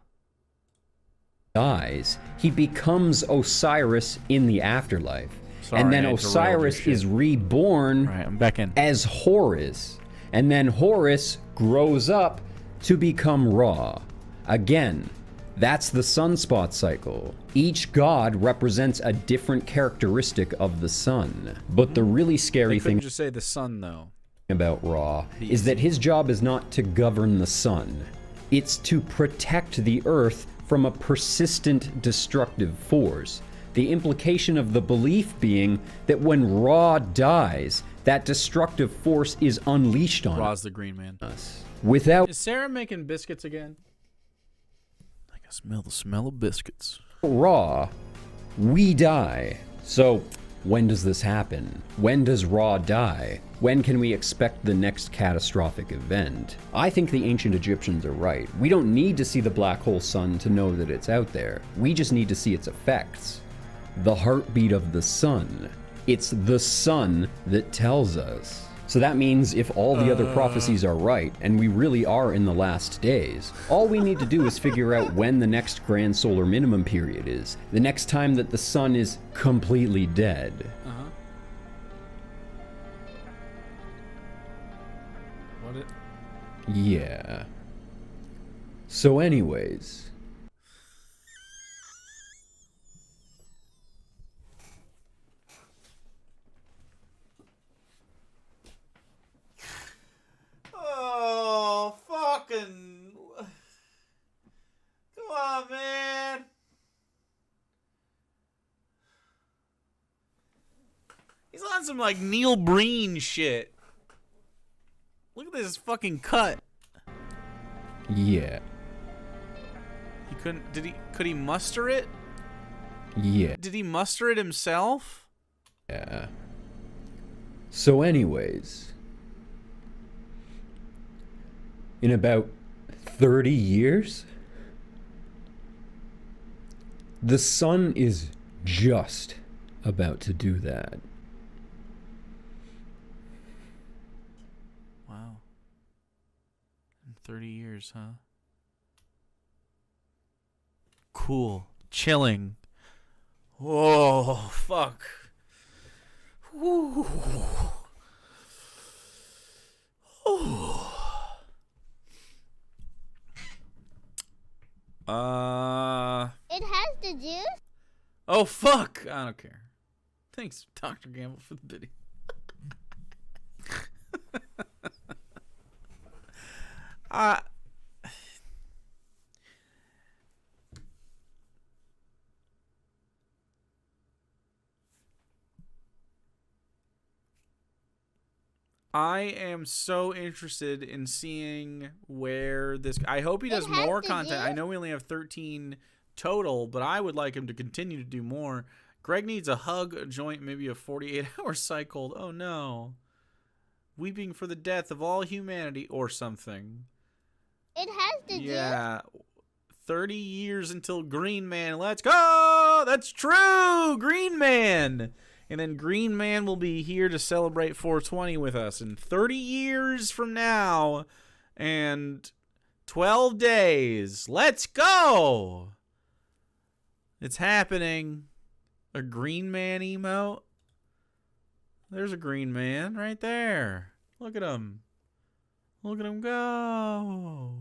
Dies, he becomes Osiris in the afterlife. Sorry, and then I derailed your Osiris shit. is reborn All right, I'm back in. as Horus. And then Horus grows up to become Ra. Again, that's the sunspot cycle. Each god represents a different characteristic of the sun. But the really scary They couldn't thing just say the sun, though. about Ra is that his job is not to govern the sun. It's to protect the earth from a persistent destructive force. The implication of the belief being that when Ra dies, that destructive force is unleashed on Ra's the Green Man. us. Without Is Sarah making biscuits again? I can smell the smell of biscuits. Ra, we die. So, when does this happen? When does Ra die? When can we expect the next catastrophic event? I think the ancient Egyptians are right. We don't need to see the black hole sun to know that it's out there. We just need to see its effects. The heartbeat of the sun. It's the sun that tells us. So that means if all the other prophecies are right, and we really are in the last days, all we need to do is figure out when the next grand solar minimum period is. The next time that the sun is completely dead. What it? Yeah. So anyways... Oh, fucking... Come on, man. He's on some, like, Neil Breen shit. Look at this fucking cut. Yeah. He couldn't... Could he muster it? Yeah. Did he muster it himself? Yeah. So anyways... In about 30 years, the sun is just about to do that. Wow. In 30 years, huh? Cool. Chilling. Whoa, fuck. Woo. Oh. It has the juice. Oh, fuck. I don't care. Thanks, Dr. Gamble, for the biddy. I am so interested in seeing where this... I hope he does has more to content. do- I know we only have 13 total, but I would like him to continue to do more. Greg needs a hug, a joint, maybe a 48-hour cycle. Oh, no. Weeping for the death of all humanity or something. It has the juice. Yeah. 30 years until Green Man. Let's go! That's true! Green Man! And then Green Man will be here to celebrate 420 with us in 30 years from now and 12 days. Let's go! It's happening. A Green Man emote? There's a Green Man right there. Look at him. Look at him go.